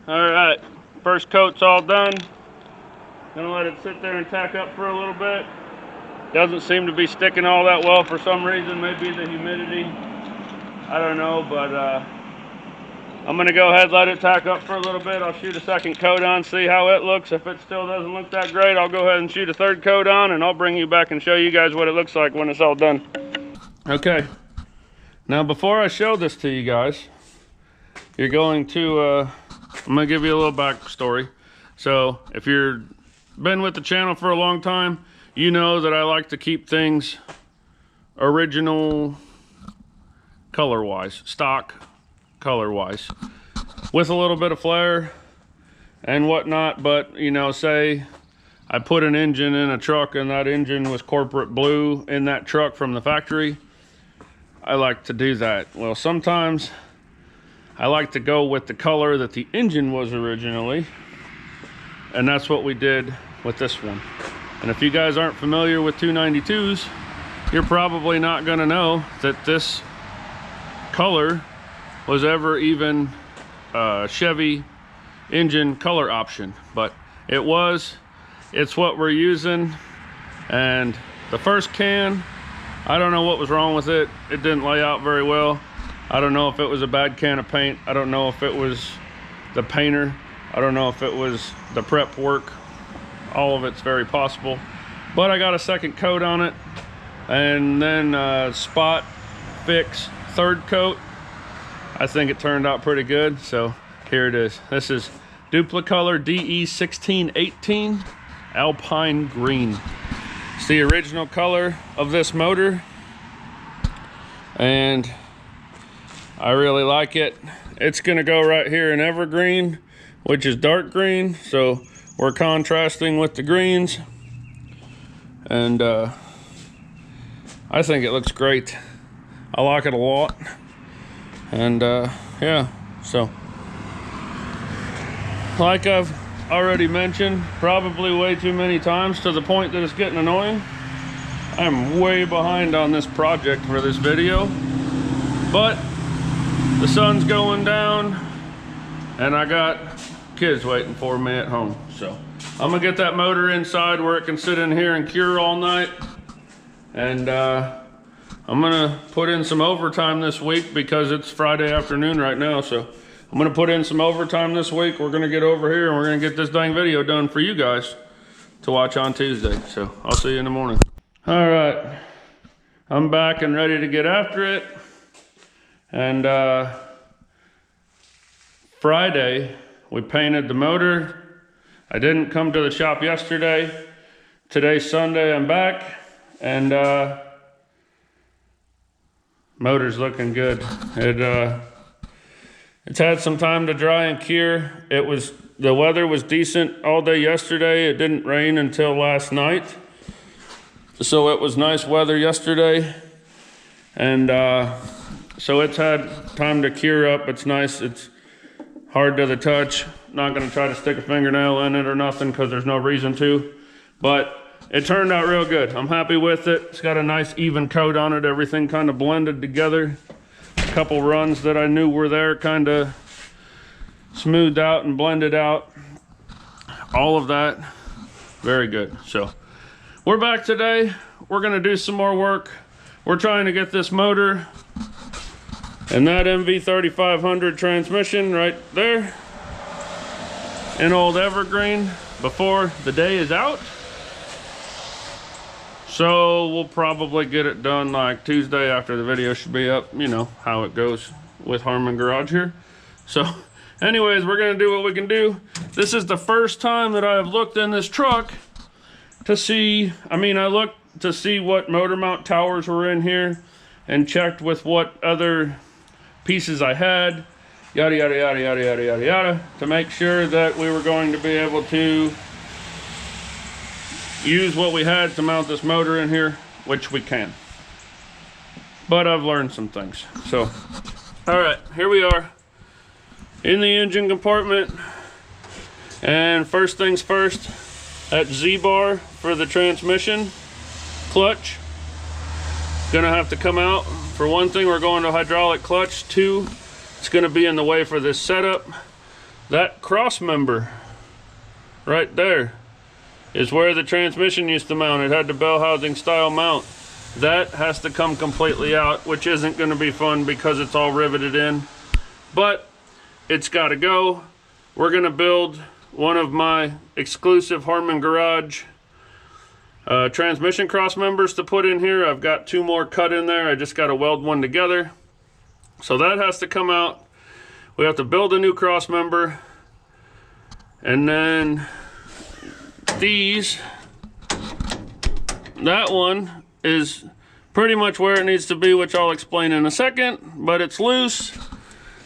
Alright, first coat's all done. Gonna let it sit there and tack up for a little bit. Doesn't seem to be sticking all that well for some reason, maybe the humidity. I don't know, but I'm gonna go ahead and let it tack up for a little bit. I'll shoot a second coat on, see how it looks. If it still doesn't look that great, I'll go ahead and shoot a third coat on, and I'll bring you back and show you guys what it looks like when it's all done. Okay, now before I show this to you guys, you're going to I'm gonna give you a little backstory. So if you've been with the channel for a long time, you know that I like to keep things original color-wise, stock color-wise, with a little bit of flair and whatnot. But you know, say I put an engine in a truck and that engine was corporate blue in that truck from the factory, I like to do that. Well, sometimes I like to go with the color that the engine was originally, and that's what we did with this one. And if you guys aren't familiar with 292s, you're probably not gonna know that this color was ever even a Chevy engine color option, but it was. It's what we're using. And the first can, I don't know what was wrong with it. It didn't lay out very well. I don't know if it was a bad can of paint. I don't know if it was the painter. I don't know if it was the prep work. All of it's very possible. But I got a second coat on it, and then spot fix third coat. I think it turned out pretty good. So here it is. This is Duplicolor DE1618 Alpine Green. It's the original color of this motor, and I really like it. It's gonna go right here in Evergreen, which is dark green, so we're contrasting with the greens, and I think it looks great. I like it a lot, and yeah, so like I've already mentioned probably way too many times, to the point that it's getting annoying, I'm way behind on this project for this video, but the sun's going down and I got kids waiting for me at home. So I'm gonna get that motor inside where it can sit in here and cure all night. And I'm gonna put in some overtime this week because it's Friday afternoon right now. So I'm gonna put in some overtime this week. We're gonna get over here and we're gonna get this dang video done for you guys to watch on Tuesday. So I'll see you in the morning. All right, I'm back and ready to get after it. And Friday, we painted the motor. I didn't come to the shop yesterday. Today's Sunday, I'm back, and motor's looking good. It's had some time to dry and cure. The weather was decent all day yesterday. It didn't rain until last night. So it was nice weather yesterday. And so it's had time to cure up. It's nice. It's hard to the touch. Not gonna try to stick a fingernail in it or nothing because there's no reason to. But it turned out real good. I'm happy with it. It's got a nice even coat on it. Everything kind of blended together. A couple runs that I knew were there kind of smoothed out and blended out. All of that, very good. So we're back today. We're gonna do some more work. We're trying to get this motor and that MV3500 transmission right there in old Evergreen before the day is out. So we'll probably get it done like Tuesday after the video should be up. You know how it goes with Harmon Garage here. So anyways, we're gonna do what we can do. This is the first time that I have looked in this truck to see, I looked to see what motor mount towers were in here and checked with what other pieces I had, yada, yada, yada, yada, yada, yada, yada, to make sure that we were going to be able to use what we had to mount this motor in here, which we can. But I've learned some things. So, all right, here we are in the engine compartment. And first things first, that Z-bar for the transmission clutch, gonna have to come out. For one thing, we're going to hydraulic clutch. Two, it's gonna be in the way for this setup. That cross member right there is where the transmission used to mount. It had the bell housing style mount. That has to come completely out, which isn't gonna be fun because it's all riveted in, but it's gotta go. We're gonna build one of my exclusive Harmon Garage transmission cross members to put in here. I've got two more cut in there. I just got to weld one together. So that has to come out. We have to build a new cross member. And then these, that one is pretty much where it needs to be, which I'll explain in a second, but it's loose.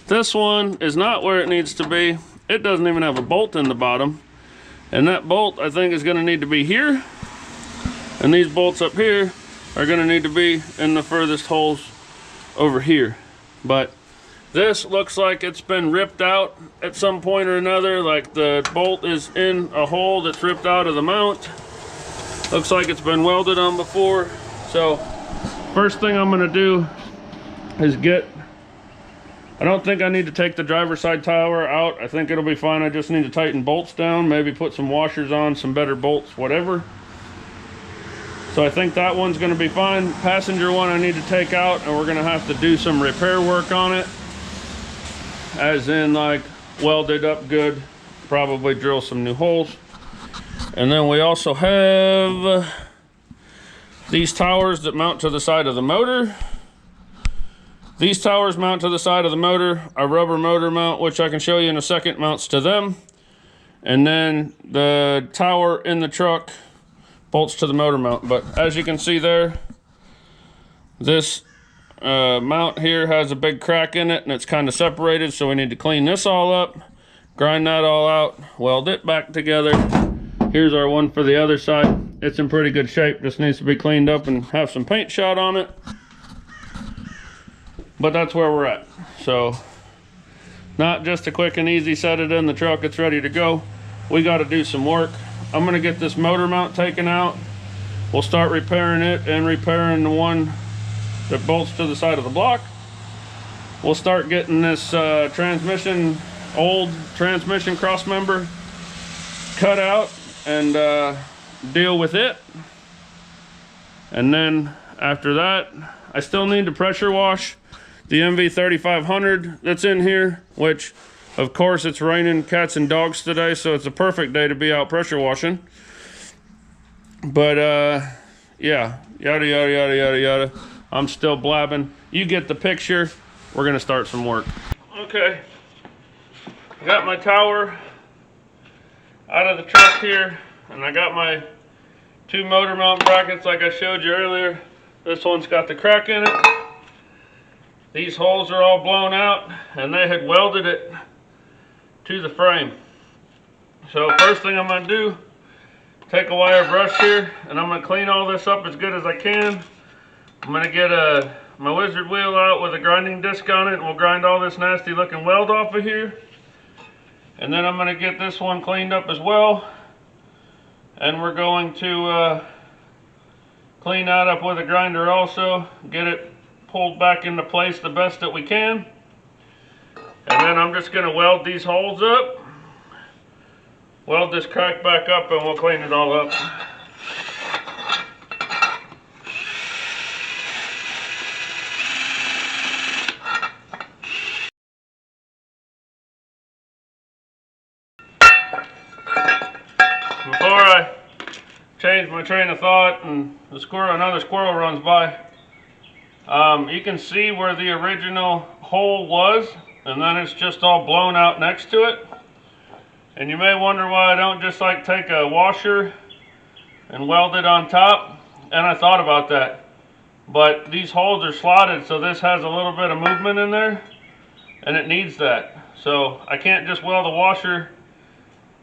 This one is not where it needs to be. It doesn't even have a bolt in the bottom. And that bolt, I think, is going to need to be here. And these bolts up here are going to need to be in the furthest holes over here. But this looks like it's been ripped out at some point or another. Like the bolt is in a hole that's ripped out of the mount. Looks like it's been welded on before. So first thing I'm going to do is I don't think I need to take the driver's side tower out. I think it'll be fine. I just need to tighten bolts down, maybe put some washers on, some better bolts, whatever. So I think that one's gonna be fine. Passenger one I need to take out, and we're gonna have to do some repair work on it. As in like weld it up good, probably drill some new holes. And then we also have these towers that mount to the side of the motor. These towers mount to the side of the motor. A rubber motor mount, which I can show you in a second, mounts to them. And then the tower in the truck bolts to the motor mount. But as you can see there, this mount here has a big crack in it and it's kind of separated, so we need to clean this all up, grind that all out, weld it back together. Here's our one for the other side. It's in pretty good shape, just needs to be cleaned up and have some paint shot on it. But that's where we're at. So not just a quick and easy set it in the truck, it's ready to go. We got to do some work. I'm gonna get this motor mount taken out. We'll start repairing it and repairing the one that bolts to the side of the block. We'll start getting this old transmission cross member cut out and deal with it. And then after that, I still need to pressure wash the MV3500 that's in here, which of course it's raining cats and dogs today, so it's a perfect day to be out pressure washing. But yeah, yada yada yada yada yada. I'm still blabbing. You get the picture. We're gonna start some work. Okay, I got my tower out of the truck here, and I got my two motor mount brackets like I showed you earlier. This one's got the crack in it. These holes are all blown out, and they had welded it to the frame. So first thing I'm going to do, take a wire brush here, and I'm going to clean all this up as good as I can. I'm going to get my wizard wheel out with a grinding disc on it, and we'll grind all this nasty looking weld off of here. And then I'm going to get this one cleaned up as well. And we're going to clean that up with a grinder also, get it pulled back into place the best that we can. And then I'm just going to weld these holes up, weld this crack back up, and we'll clean it all up. Before I change my train of thought and another squirrel runs by, you can see where the original hole was, and then it's just all blown out next to it. And you may wonder why I don't just like take a washer and weld it on top. And I thought about that, but these holes are slotted, so this has a little bit of movement in there, and it needs that. So I can't just weld a washer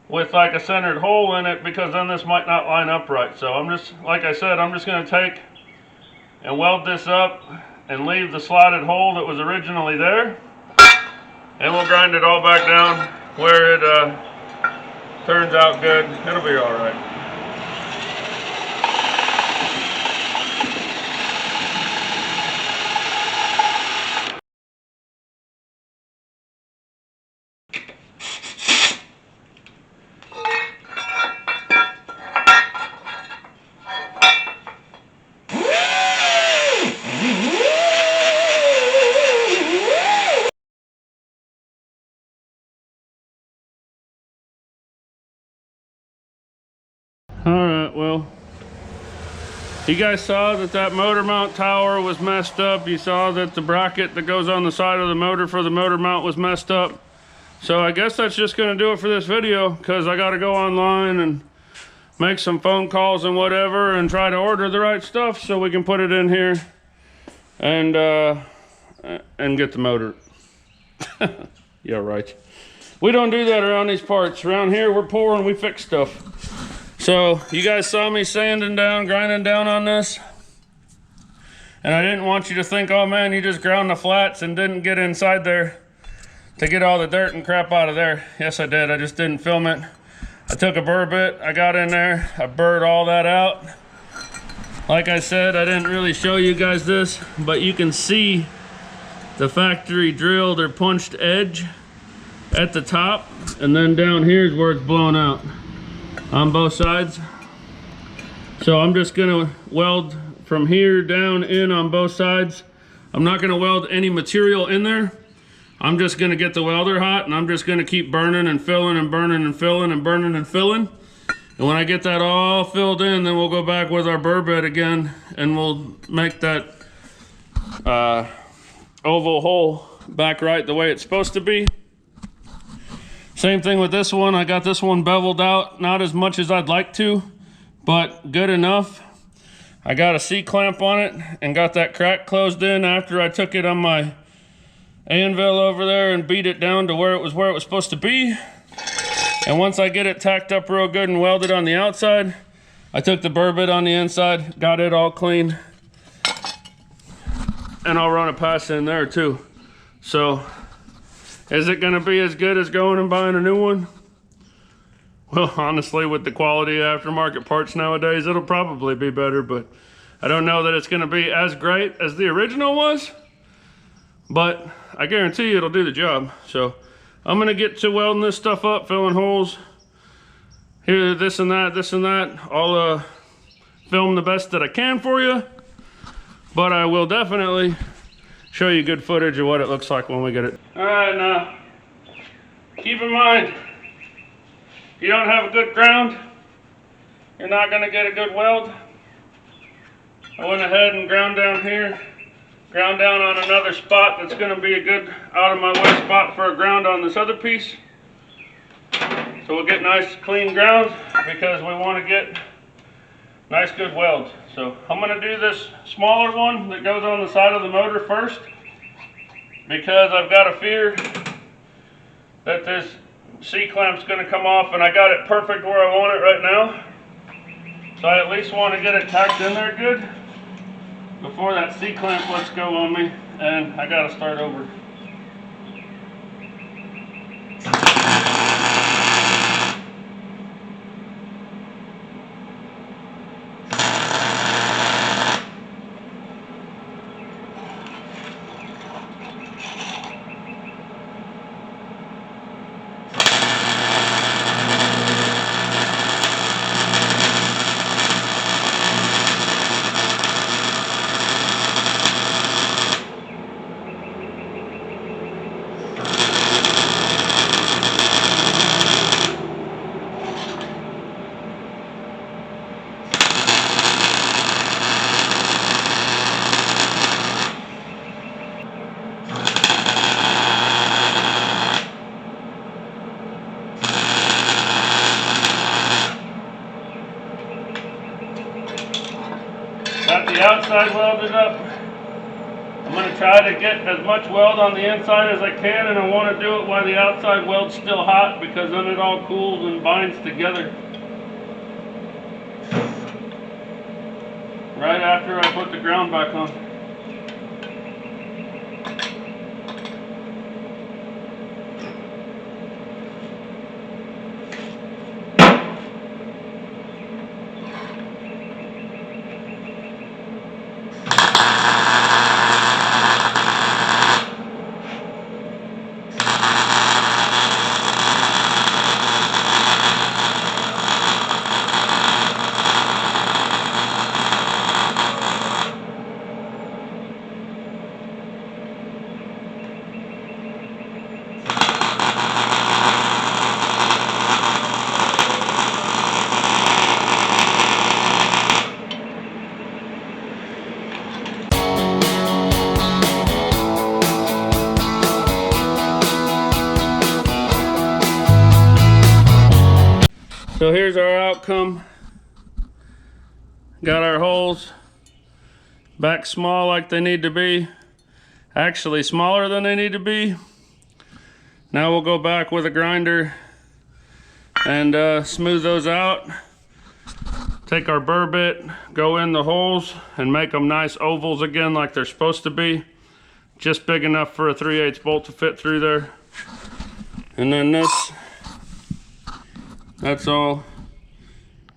with like a centered hole in it, because then this might not line up right. So I'm just, like I said, I'm just going to take and weld this up and leave the slotted hole that was originally there, and we'll grind it all back down where it turns out good. It'll be all right. Alright, well, you guys saw that motor mount tower was messed up. You saw that the bracket that goes on the side of the motor for the motor mount was messed up. So I guess that's just going to do it for this video, because I got to go online and make some phone calls and whatever and try to order the right stuff so we can put it in here and get the motor. Yeah, right. We don't do that around these parts. Around here, we're poor and we fix stuff. So you guys saw me sanding down, grinding down on this. And I didn't want you to think, oh man, you just ground the flats and didn't get inside there to get all the dirt and crap out of there. Yes, I did. I just didn't film it. I took a burr bit, I got in there, I burred all that out. Like I said, I didn't really show you guys this, but you can see the factory drilled or punched edge at the top, and then down here is where it's blown out on both sides. So I'm just gonna weld from here down in on both sides. I'm not gonna weld any material in there. I'm just gonna get the welder hot, and I'm just gonna keep burning and filling and burning and filling and burning and filling. And when I get that all filled in, then we'll go back with our burr bed again, and we'll make that oval hole back right the way it's supposed to be. Same thing with this one. I got this one beveled out, not as much as I'd like to, but good enough. I got a C-clamp on it and got that crack closed in after I took it on my anvil over there and beat it down to where it was supposed to be. And once I get it tacked up real good and welded on the outside, I took the burr bit on the inside, got it all clean, and I'll run a pass in there too. So is it gonna be as good as going and buying a new one? Well, honestly, with the quality of aftermarket parts nowadays, it'll probably be better, but I don't know that it's gonna be as great as the original was, but I guarantee you it'll do the job. So I'm gonna get to welding this stuff up, filling holes. Here, this and that, this and that. I'll film the best that I can for you, but I will definitely show you good footage of what it looks like when we get it. All right, now, keep in mind, if you don't have a good ground, you're not gonna get a good weld. I went ahead and ground down here, ground down on another spot that's gonna be a good out of my way spot for a ground on this other piece. So we'll get nice clean ground because we wanna get nice good welds. So I'm gonna do this smaller one that goes on the side of the motor first, because I've got a fear that this C-clamp's gonna come off, and I got it perfect where I want it right now. So I at least want to get it tacked in there good before that C-clamp lets go on me, and I gotta start over. Got the outside welded up. I'm going to try to get as much weld on the inside as I can, and I want to do it while the outside weld's still hot, because then it all cools and binds together. Right after I put the ground back on. So here's our outcome. Got our holes back small like they need to be. Actually smaller than they need to be. Now we'll go back with a grinder and smooth those out. Take our burr bit, go in the holes and make them nice ovals again like they're supposed to be. Just big enough for a 3/8 bolt to fit through there. And then that's all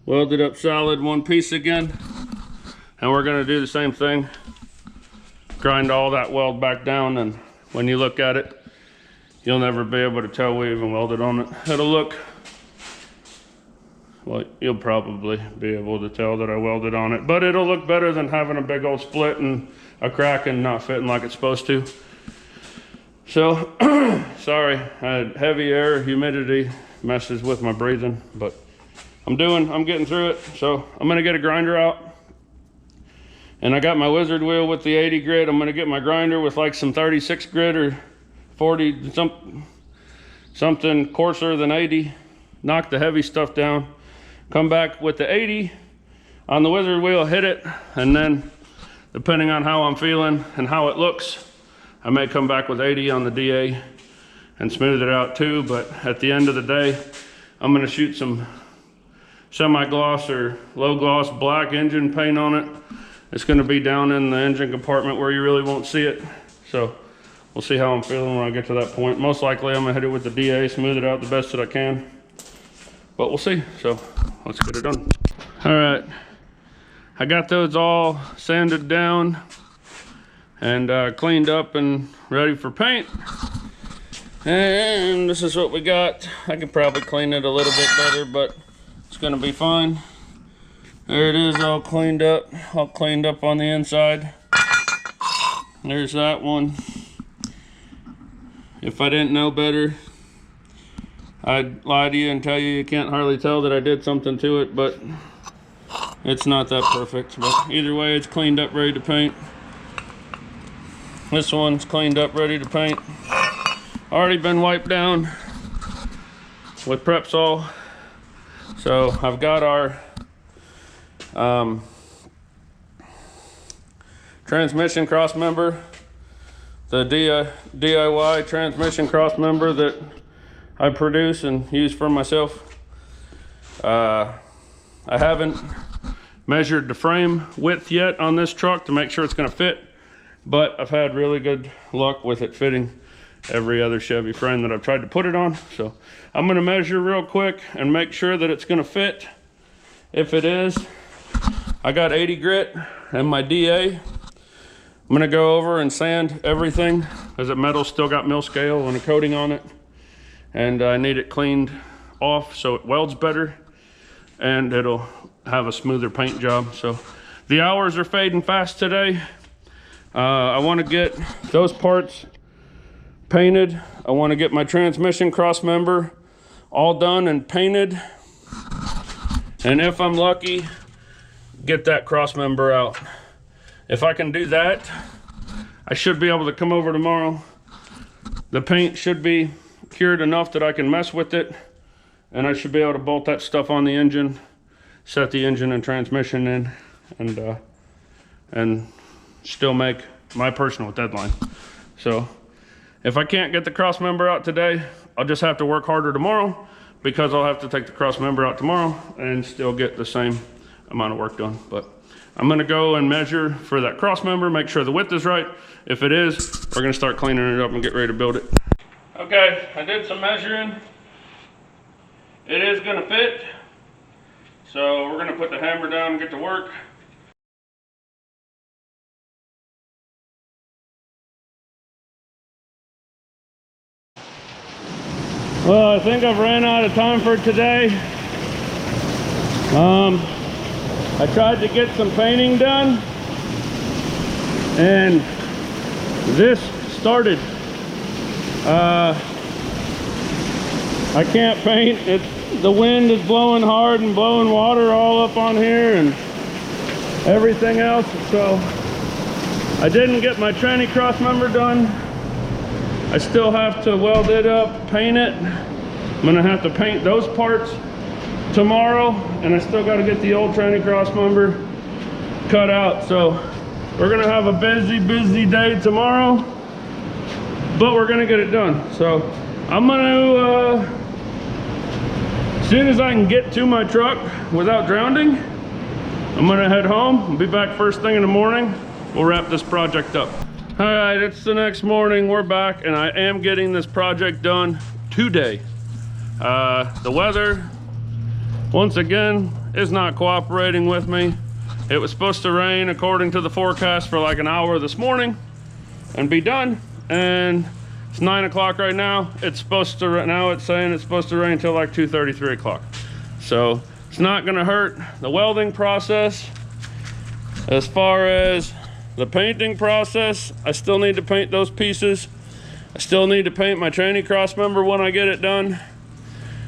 welded up solid, one piece again. And we're gonna do the same thing. Grind all that weld back down, and when you look at it, you'll never be able to tell we even welded on it. It'll look, well, you'll probably be able to tell that I welded on it, but it'll look better than having a big old split and a crack and not fitting like it's supposed to. So, sorry, I had heavy air, humidity, messes with my breathing, but I'm getting through it. So I'm gonna get a grinder out, and I got my wizard wheel with the 80 grit. I'm gonna get my grinder with like some 36 grit or 40, something coarser than 80, knock the heavy stuff down, come back with the 80 on the wizard wheel, hit it, and then depending on how I'm feeling and how it looks, I may come back with 80 on the DA and smooth it out too. But at the end of the day, I'm gonna shoot some semi-gloss or low gloss black engine paint on it. It's gonna be down in the engine compartment where you really won't see it. So we'll see how I'm feeling when I get to that point. Most likely I'm gonna hit it with the DA, smooth it out the best that I can. But we'll see, so let's get it done. All right, I got those all sanded down and cleaned up and ready for paint. And this is what we got. I could probably clean it a little bit better, but it's gonna be fine. There it is, all cleaned up on the inside. There's that one. If I didn't know better, I'd lie to you and tell you can't hardly tell that I did something to it, but it's not that perfect. But either way, it's cleaned up, ready to paint. This one's cleaned up, ready to paint. Already been wiped down with Prepsol. So I've got our transmission cross member, the DIY transmission cross member that I produce and use for myself. I haven't measured the frame width yet on this truck to make sure it's gonna fit, but I've had really good luck with it fitting every other Chevy frame that I've tried to put it on. So I'm gonna measure real quick and make sure that it's gonna fit. If it is, I got 80 grit and my DA. I'm gonna go over and sand everything, as the metal's still got mill scale and a coating on it. And I need it cleaned off so it welds better and it'll have a smoother paint job. So the hours are fading fast today. I wanna get those parts painted. I wanna get my transmission cross member all done and painted. And if I'm lucky, get that cross member out. If I can do that, I should be able to come over tomorrow. The paint should be cured enough that I can mess with it, and I should be able to bolt that stuff on the engine, set the engine and transmission in, and and still make my personal deadline. So if I can't get the cross member out today, I'll just have to work harder tomorrow, because I'll have to take the cross member out tomorrow and still get the same amount of work done. But I'm gonna go and measure for that cross member, make sure the width is right. If it is, we're gonna start cleaning it up and get ready to build it. Okay, I did some measuring. It is gonna fit. So we're gonna put the hammer down and get to work. Well, I think I've ran out of time for today. I tried to get some painting done, and this started. I can't paint. The wind is blowing hard and blowing water all up on here and everything else. So I didn't get my tranny cross member done. I still have to weld it up, paint it. I'm gonna have to paint those parts tomorrow, and I still gotta get the old tranny cross member cut out. So we're gonna have a busy day tomorrow, but we're gonna get it done. So I'm gonna, as soon as I can get to my truck without drowning, I'm gonna head home. I'll be back first thing in the morning. We'll wrap this project up. All right, it's the next morning. We're back, and I am getting this project done today. The weather, once again, is not cooperating with me. It was supposed to rain according to the forecast for like an hour this morning and be done. And it's 9 o'clock right now. It's supposed to, now it's saying it's supposed to rain until like 2:30, 3 o'clock. So it's not gonna hurt the welding process. As far as the painting process, I still need to paint those pieces. I still need to paint my tranny cross member when I get it done.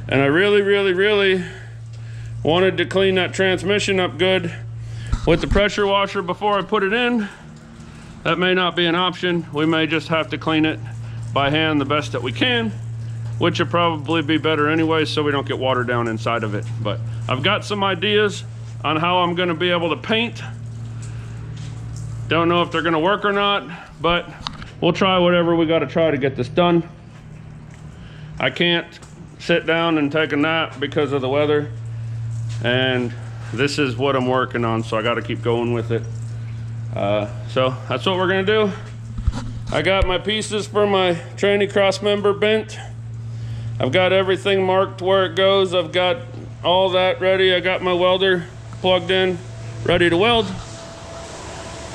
And I really wanted to clean that transmission up good with the pressure washer before I put it in. That may not be an option. We may just have to clean it by hand the best that we can, which will probably be better anyway, so we don't get water down inside of it. But I've got some ideas on how I'm gonna be able to paint. Don't know if they're gonna work or not, but we'll try whatever we gotta try to get this done. I can't sit down and take a nap because of the weather, and this is what I'm working on, so I gotta keep going with it. So that's what we're gonna do. I got my pieces for my tranny cross member bent. I've got everything marked where it goes. I've got all that ready. I got my welder plugged in, ready to weld.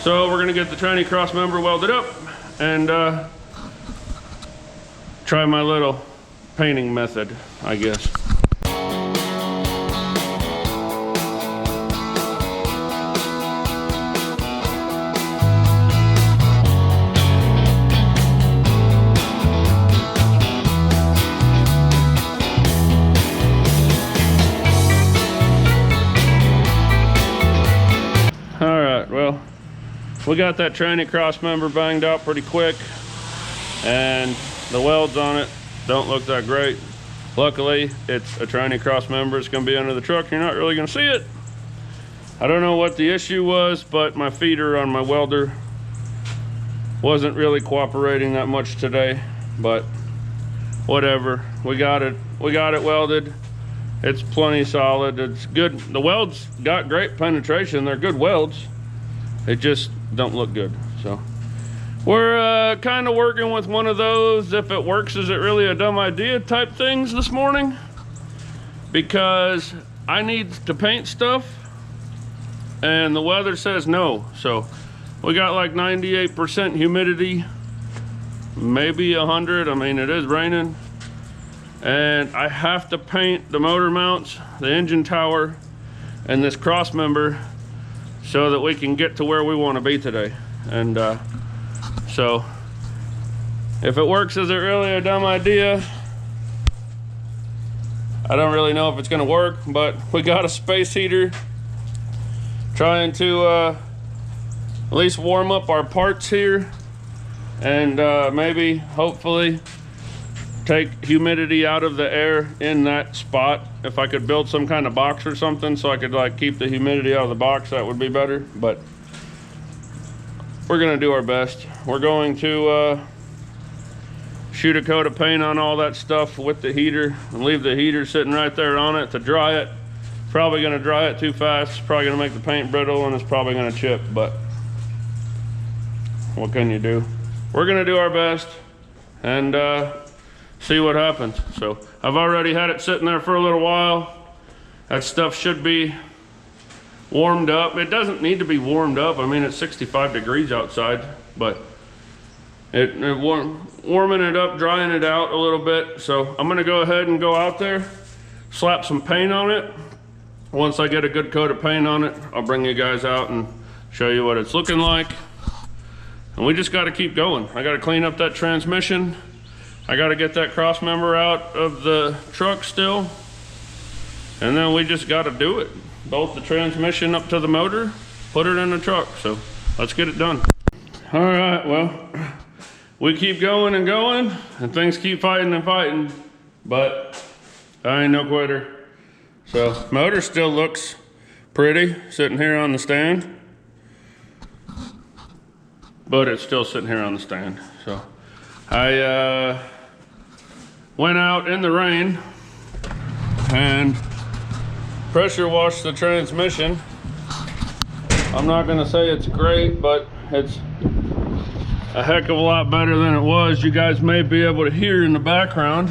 So we're gonna get the tranny cross member welded up and try my little painting method, I guess. All right, well, we got that tranny cross member banged out pretty quick, and the welds on it don't look that great. Luckily, it's a tranny cross member. It's gonna be under the truck. You're not really gonna see it. I don't know what the issue was, but my feeder on my welder wasn't really cooperating that much today, but whatever. We got it welded. It's plenty solid. It's good. The welds got great penetration. They're good welds. They just don't look good. So we're kind of working with one of those, if it works, is it really a dumb idea type things this morning, because I need to paint stuff and the weather says no. So we got like 98% humidity, maybe 100. I mean, it is raining, and I have to paint the motor mounts, the engine tower, and this cross member so that we can get to where we want to be today. And so if it works, is it really a dumb idea? I don't really know if it's gonna work, but we got a space heater trying to at least warm up our parts here, and maybe hopefully take humidity out of the air in that spot. If I could build some kind of box or something so I could like keep the humidity out of the box, that would be better. But we're gonna do our best. We're going to shoot a coat of paint on all that stuff with the heater and leave the heater sitting right there on it to dry it. Probably gonna dry it too fast. It's probably gonna make the paint brittle and it's probably gonna chip, but what can you do? We're gonna do our best and see what happens. So I've already had it sitting there for a little while. That stuff should be warmed up. It doesn't need to be warmed up. I mean, it's 65 degrees outside, but warming it up, drying it out a little bit. So I'm gonna go ahead and go out there, slap some paint on it. Once I get a good coat of paint on it, I'll bring you guys out and show you what it's looking like. And we just gotta keep going. I gotta clean up that transmission. I gotta get that cross member out of the truck still. And then we just gotta do it. Bolt the transmission up to the motor, put it in the truck. So let's get it done. All right, well, we keep going and going and things keep fighting and fighting, but I ain't no quitter. So motor still looks pretty sitting here on the stand, but it's still sitting here on the stand. So I went out in the rain and pressure washed the transmission. I'm not gonna say it's great, but it's a heck of a lot better than it was. You guys may be able to hear in the background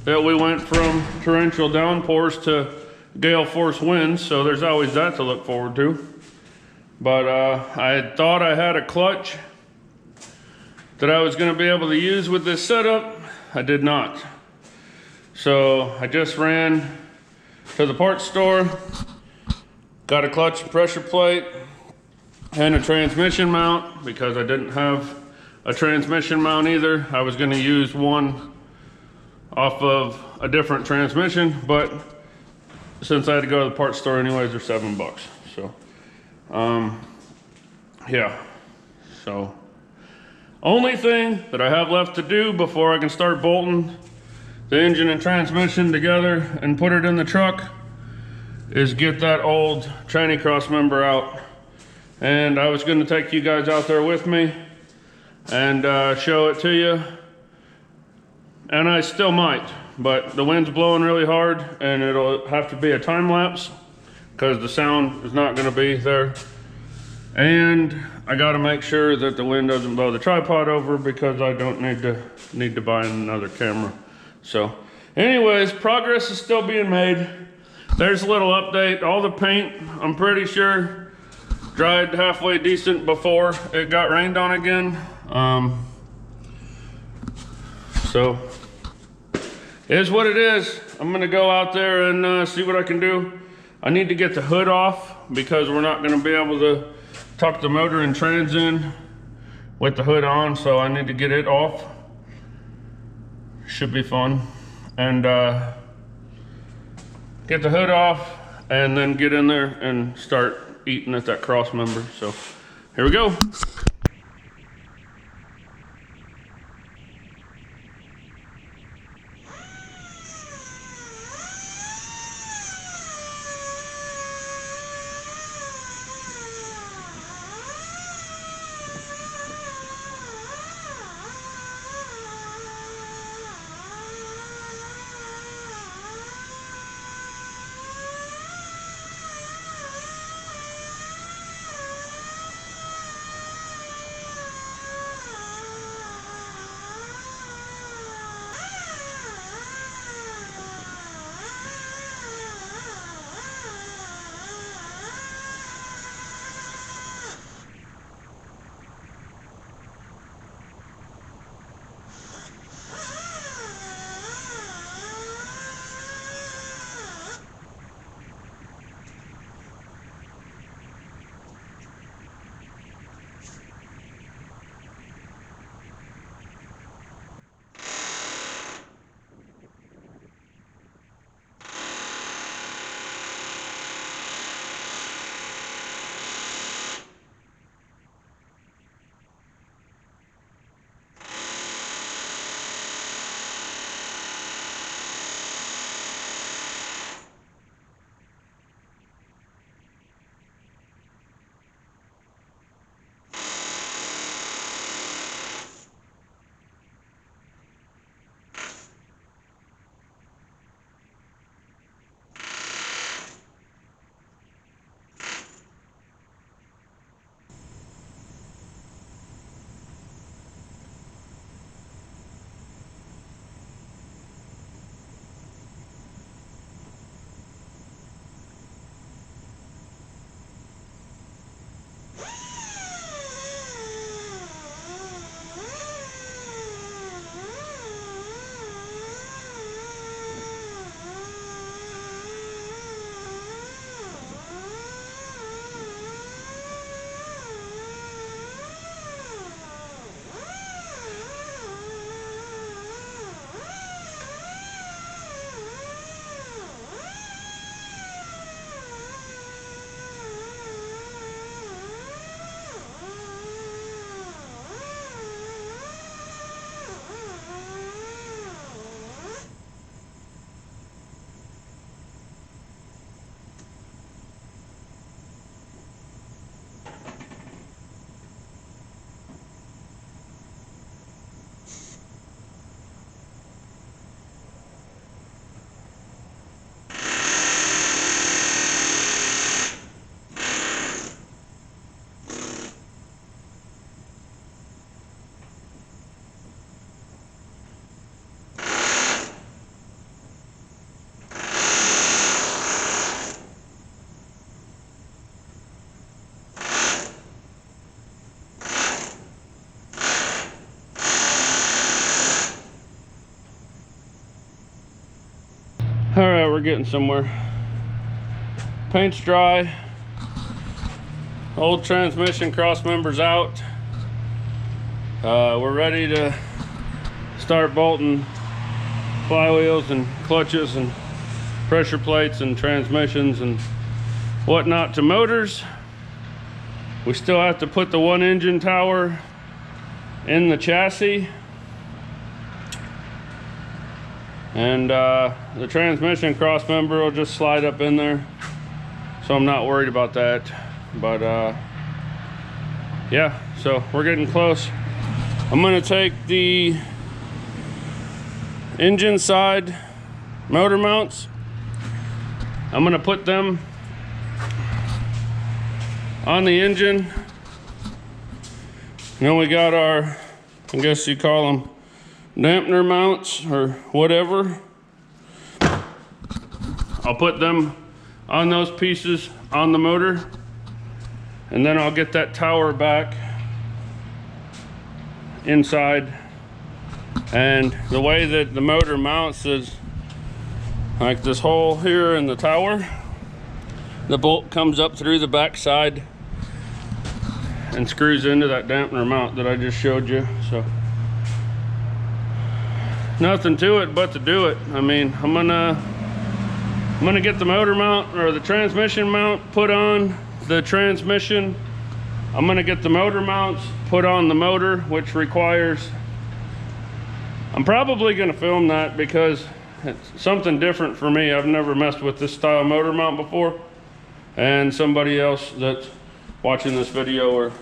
that we went from torrential downpours to gale force winds, so there's always that to look forward to. But I thought I had a clutch that I was gonna be able to use with this setup. I did not. So I just ran to the parts store, got a clutch and pressure plate and a transmission mount because I didn't have a transmission mount either. I was gonna use one off of a different transmission, but since I had to go to the parts store anyways, they're $7. So, yeah. So, only thing that I have left to do before I can start bolting the engine and transmission together and put it in the truck is get that old tranny cross member out. And I was gonna take you guys out there with me and show it to you. And I still might, but the wind's blowing really hard and it'll have to be a time lapse because the sound is not gonna be there. And I gotta make sure that the wind doesn't blow the tripod over because I don't need to buy another camera. So anyways, progress is still being made. There's a little update. All the paint, I'm pretty sure, dried halfway decent before it got rained on again. So it is what it is. I'm gonna go out there and see what I can do. I need to get the hood off because we're not gonna be able to tuck the motor and trans in with the hood on, so I need to get it off. Should be fun. And get the hood off and then get in there and start eating at that cross member. So here we go. getting somewhere. Paint's dry. Old transmission cross members out. We're ready to start bolting flywheels and clutches and pressure plates and transmissions and whatnot to motors. We still have to put the one engine tower in the chassis, and the transmission cross member will just slide up in there, so I'm not worried about that. But yeah, so we're getting close. I'm gonna take the engine side motor mounts, I'm gonna put them on the engine. And then we got our, I guess you call them dampener mounts or whatever. I'll put them on those pieces on the motor, and then I'll get that tower back inside. And the way that the motor mounts is like this hole here in the tower. The bolt comes up through the back side and screws into that dampener mount that I just showed you. So nothing to it but to do it. I mean, I'm gonna get the motor mount or the transmission mount put on the transmission. I'm gonna get the motor mounts put on the motor, which requires, I'm probably gonna film that because it's something different for me. I've never messed with this style motor mount before, and somebody else that's watching this video or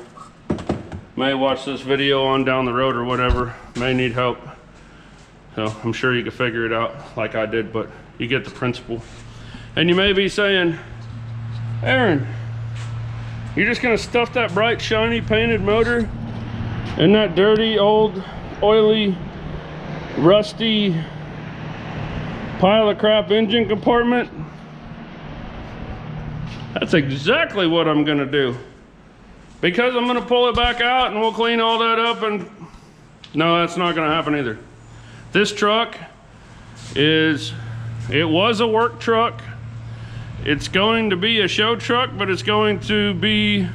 may watch this video on down the road or whatever may need help. So I'm sure you can figure it out like I did, but you get the principle. And you may be saying, Aaron, you're just gonna stuff that bright, shiny, painted motor in that dirty, old, oily, rusty pile of crap engine compartment? That's exactly what I'm gonna do. Because I'm gonna pull it back out and we'll clean all that up, and no, that's not gonna happen either. This truck it was a work truck. It's going to be a show truck, but it's going to be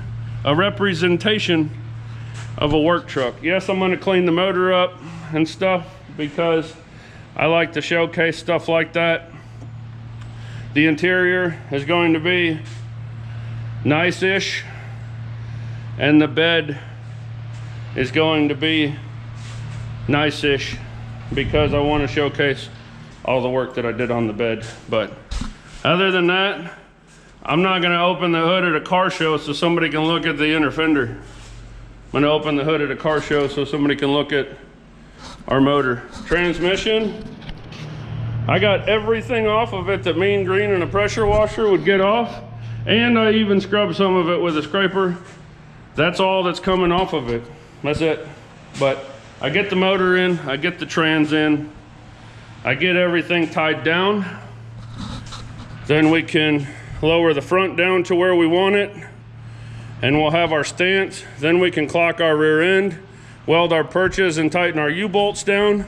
a representation of a work truck. Yes, I'm gonna clean the motor up and stuff because I like to showcase stuff like that. The interior is going to be nice-ish, and the bed is going to be nice-ish because I want to showcase all the work that I did on the bed. But other than that, I'm not going to open the hood at a car show so somebody can look at the inner fender. I'm going to open the hood at a car show so somebody can look at our motor. Transmission, I got everything off of it that Mean Green and a pressure washer would get off, and I even scrubbed some of it with a scraper. That's all that's coming off of it. That's it. But I get the motor in, I get the trans in, I get everything tied down. Then we can lower the front down to where we want it, and we'll have our stance. Then we can clock our rear end, weld our perches and tighten our U-bolts down,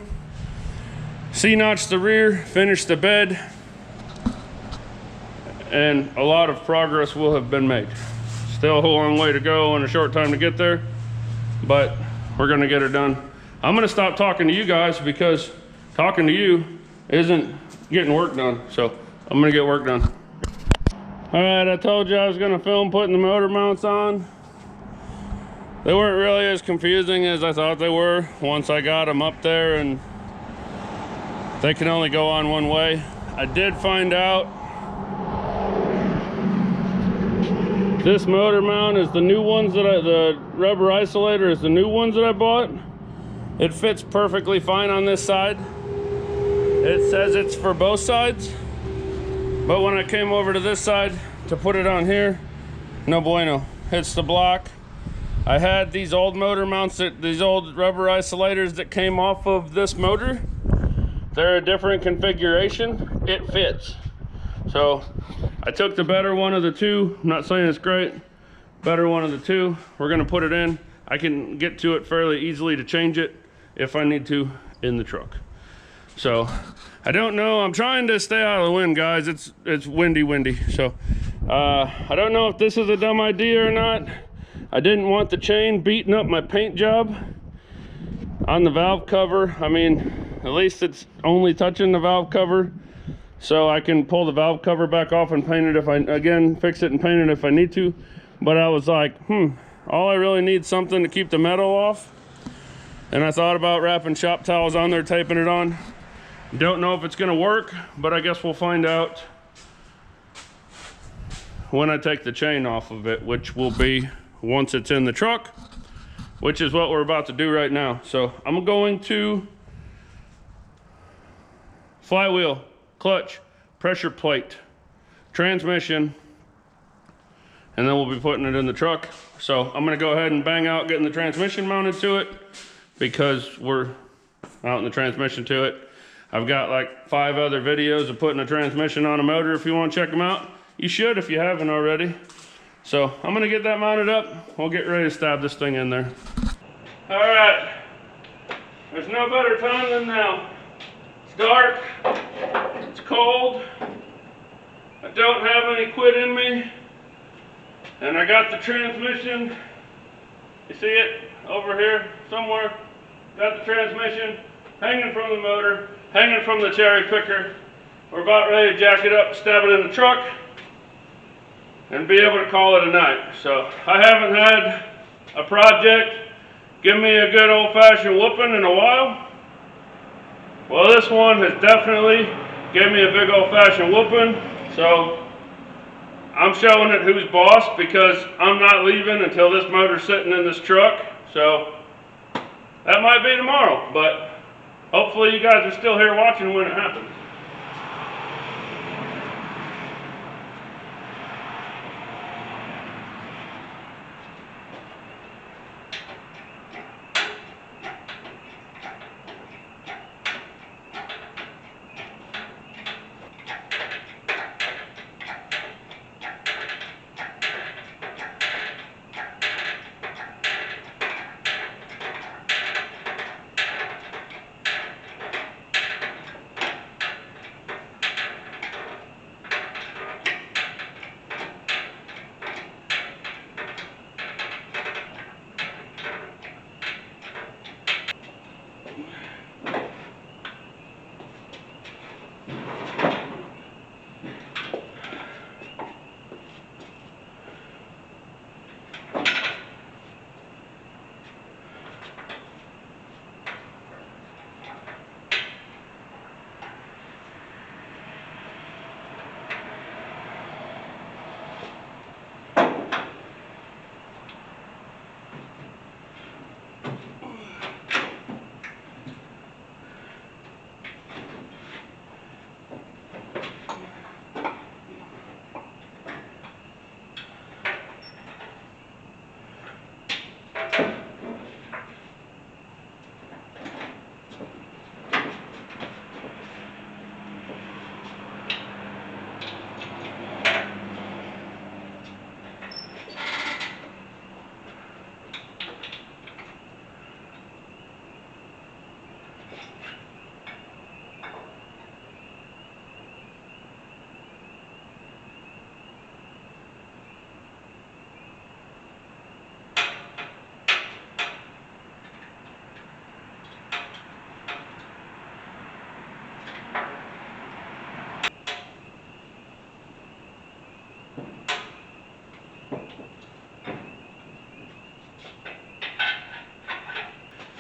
C-notch the rear, finish the bed, and a lot of progress will have been made. Still a long way to go and a short time to get there, but we're gonna get it done. I'm gonna stop talking to you guys because talking to you isn't getting work done, so I'm gonna get work done. All right, I told you I was gonna film putting the motor mounts on. They weren't really as confusing as I thought they were once I got them up there, and they can only go on one way. I did find out this motor mount is the new ones that the rubber isolator is the new ones that I bought. It fits perfectly fine on this side. It says it's for both sides, but when I came over to this side to put it on here, no bueno. Hits the block. I had these old motor mounts, these old rubber isolators that came off of this motor. They're a different configuration. It fits. So I took the better one of the two. I'm not saying it's great. Better one of the two. We're gonna put it in. I can get to it fairly easily to change it if I need to in the truck. So I don't know. I'm trying to stay out of the wind, guys. It's windy. So I don't know if this is a dumb idea or not. I didn't want the chain beating up my paint job on the valve cover. I mean, at least it's only touching the valve cover, so I can pull the valve cover back off and paint it if fix it and paint it if I need to. But I was like, all I really need is something to keep the metal off. And I thought about wrapping shop towels on there, taping it on. Don't know if it's gonna work, but I guess we'll find out when I take the chain off of it, which will be once it's in the truck, which is what we're about to do right now. So I'm going to flywheel, clutch, pressure plate, transmission, and then we'll be putting it in the truck. So I'm gonna go ahead and bang out getting the transmission mounted to it, because we're mounting the transmission to it. I've got like 5 other videos of putting a transmission on a motor. If you want to check them out, you should if you haven't already. So I'm gonna get that mounted up. We'll get ready to stab this thing in there. All right, there's no better time than now. It's dark, it's cold, I don't have any quit in me, and I got the transmission. You see it over here somewhere? Got the transmission hanging from the motor, hanging from the cherry picker. We're about ready to jack it up, stab it in the truck, and be able to call it a night. So I haven't had a project give me a good old-fashioned whooping in a while. Well, this one has definitely gave me a big old-fashioned whooping. So I'm showing it who's boss, because I'm not leaving until this motor's sitting in this truck. So that might be tomorrow, but hopefully you guys are still here watching when it happens.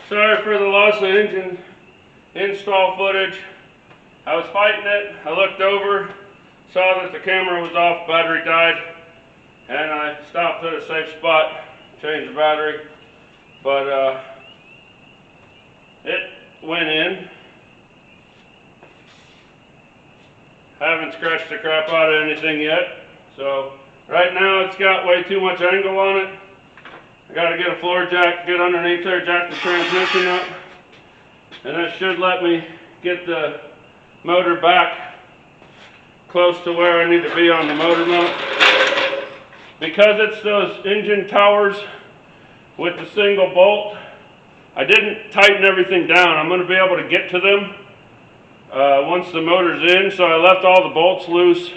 Sorry for the loss of engine install footage. I was fighting it. I looked over, saw that the camera was off, battery died, and I stopped at a safe spot, changed the battery. But it went in. Haven't scratched the crap out of anything yet. So right now it's got way too much angle on it. I got to get a floor jack, get underneath there, jack the transmission up, and that should let me get the motor back close to where I need to be on the motor mount. Because it's those engine towers with the single bolt, I didn't tighten everything down. I'm going to be able to get to them, once the motor's in, so I left all the bolts loose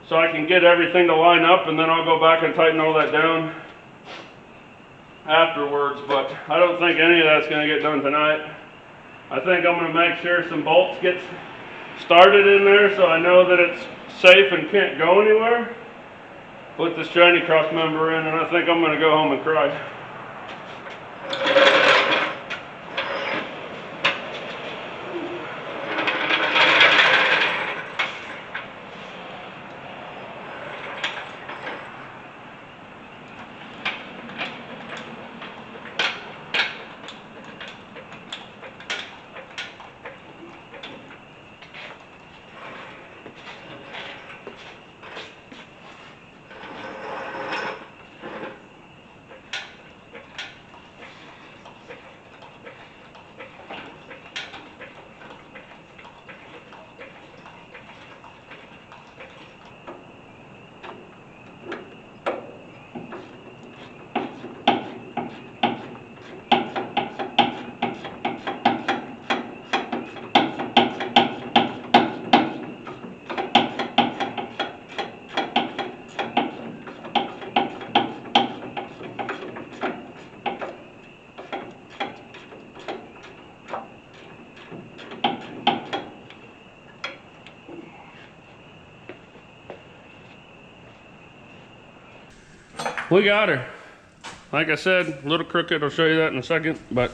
so I can get everything to line up, and then I'll go back and tighten all that down afterwards. But I don't think any of that's going to get done tonight. I think I'm going to make sure some bolts get started in there so I know that it's safe and can't go anywhere. Put this tranny cross member in, and I think I'm going to go home and cry. We got her. Like I said, a little crooked, I'll show you that in a second, but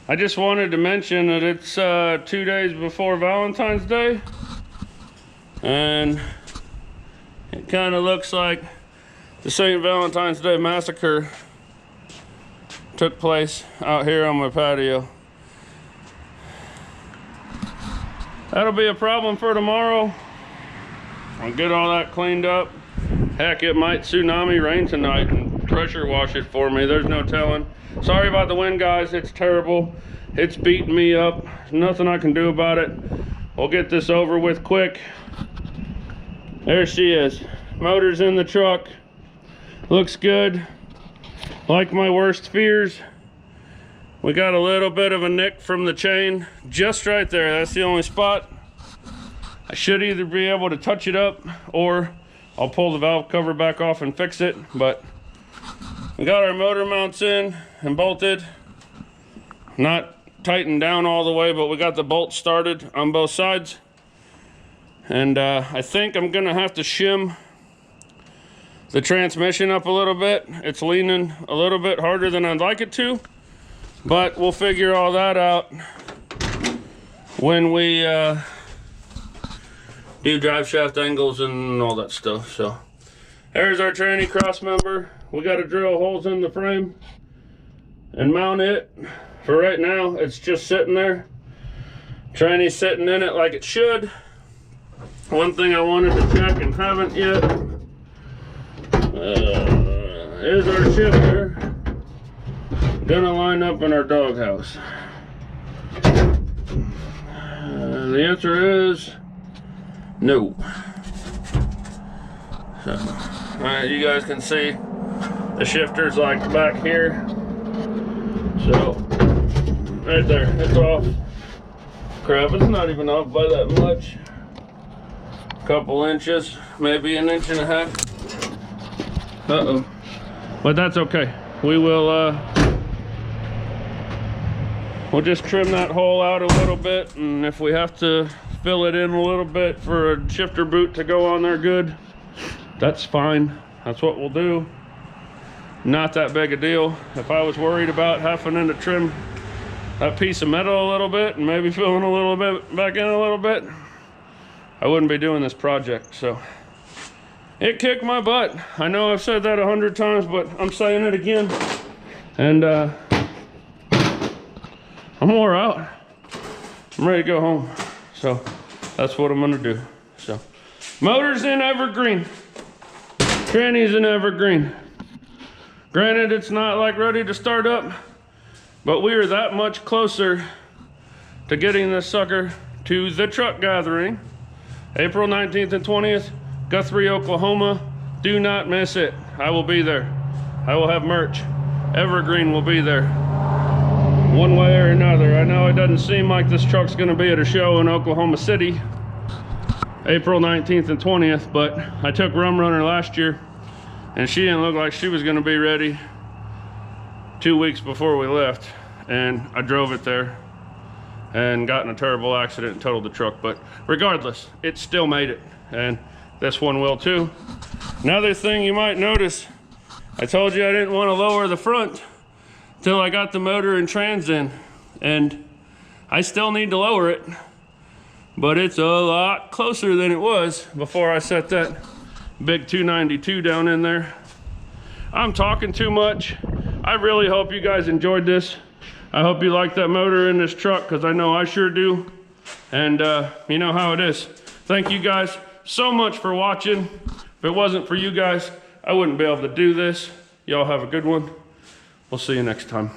I just wanted to mention that it's 2 days before Valentine's Day, and it kind of looks like the St. Valentine's Day massacre took place out here on my patio. That'll be a problem for tomorrow. I'll get all that cleaned up. Heck, it might tsunami rain tonight and pressure wash it for me. There's no telling. Sorry about the wind, guys. It's terrible. It's beating me up. There's nothing I can do about it. We'll get this over with quick. There she is. Motor's in the truck. Looks good. Like my worst fears. We got a little bit of a nick from the chain. Just right there. That's the only spot. I should either be able to touch it up, or I'll pull the valve cover back off and fix it. But we got our motor mounts in and bolted. Not tightened down all the way, but we got the bolts started on both sides. And I think I'm gonna have to shim the transmission up a little bit. It's leaning a little bit harder than I'd like it to, but we'll figure all that out when we do drive shaft angles and all that stuff. So there's our tranny cross member. We got to drill holes in the frame and mount it. For right now, it's just sitting there. Tranny's sitting in it like it should. One thing I wanted to check and haven't yet is our shifter gonna line up in our doghouse. The answer is no. So, alright, you guys can see the shifter's like back here. So, right there, it's off. Crap, it's not even off by that much. Couple inches, maybe an inch and a half. Uh-oh. But that's okay. We will, we'll just trim that hole out a little bit, and if we have to fill it in a little bit for a shifter boot to go on there good, that's fine. That's what we'll do. Not that big a deal. If I was worried about having to trim that piece of metal a little bit and maybe filling a little bit back in a little bit, I wouldn't be doing this project. So it kicked my butt. I know I've said that 100 times, but I'm saying it again. And I'm wore out. I'm ready to go home. So that's what I'm gonna do. So motor's in Evergreen. Tranny's in Evergreen. Granted, it's not like ready to start up, but we are that much closer to getting this sucker to the truck gathering. April 19th and 20th, Guthrie, Oklahoma. Do not miss it. I will be there. I will have merch. Evergreen will be there. one way or another. I know it doesn't seem like this truck's gonna be at a show in Oklahoma City, April 19th and 20th, but I took Rum Runner last year and she didn't look like she was gonna be ready 2 weeks before we left. And I drove it there and got in a terrible accident and totaled the truck. But regardless, it still made it. And this one will too. Another thing you might notice, I told you I didn't want to lower the front till I got the motor and trans in. And I still need to lower it, but it's a lot closer than it was before I set that big 292 down in there. I'm talking too much. I really hope you guys enjoyed this. I hope you like that motor in this truck, because I know I sure do. And you know how it is. Thank you guys so much for watching. If it wasn't for you guys, I wouldn't be able to do this. Y'all have a good one. We'll see you next time.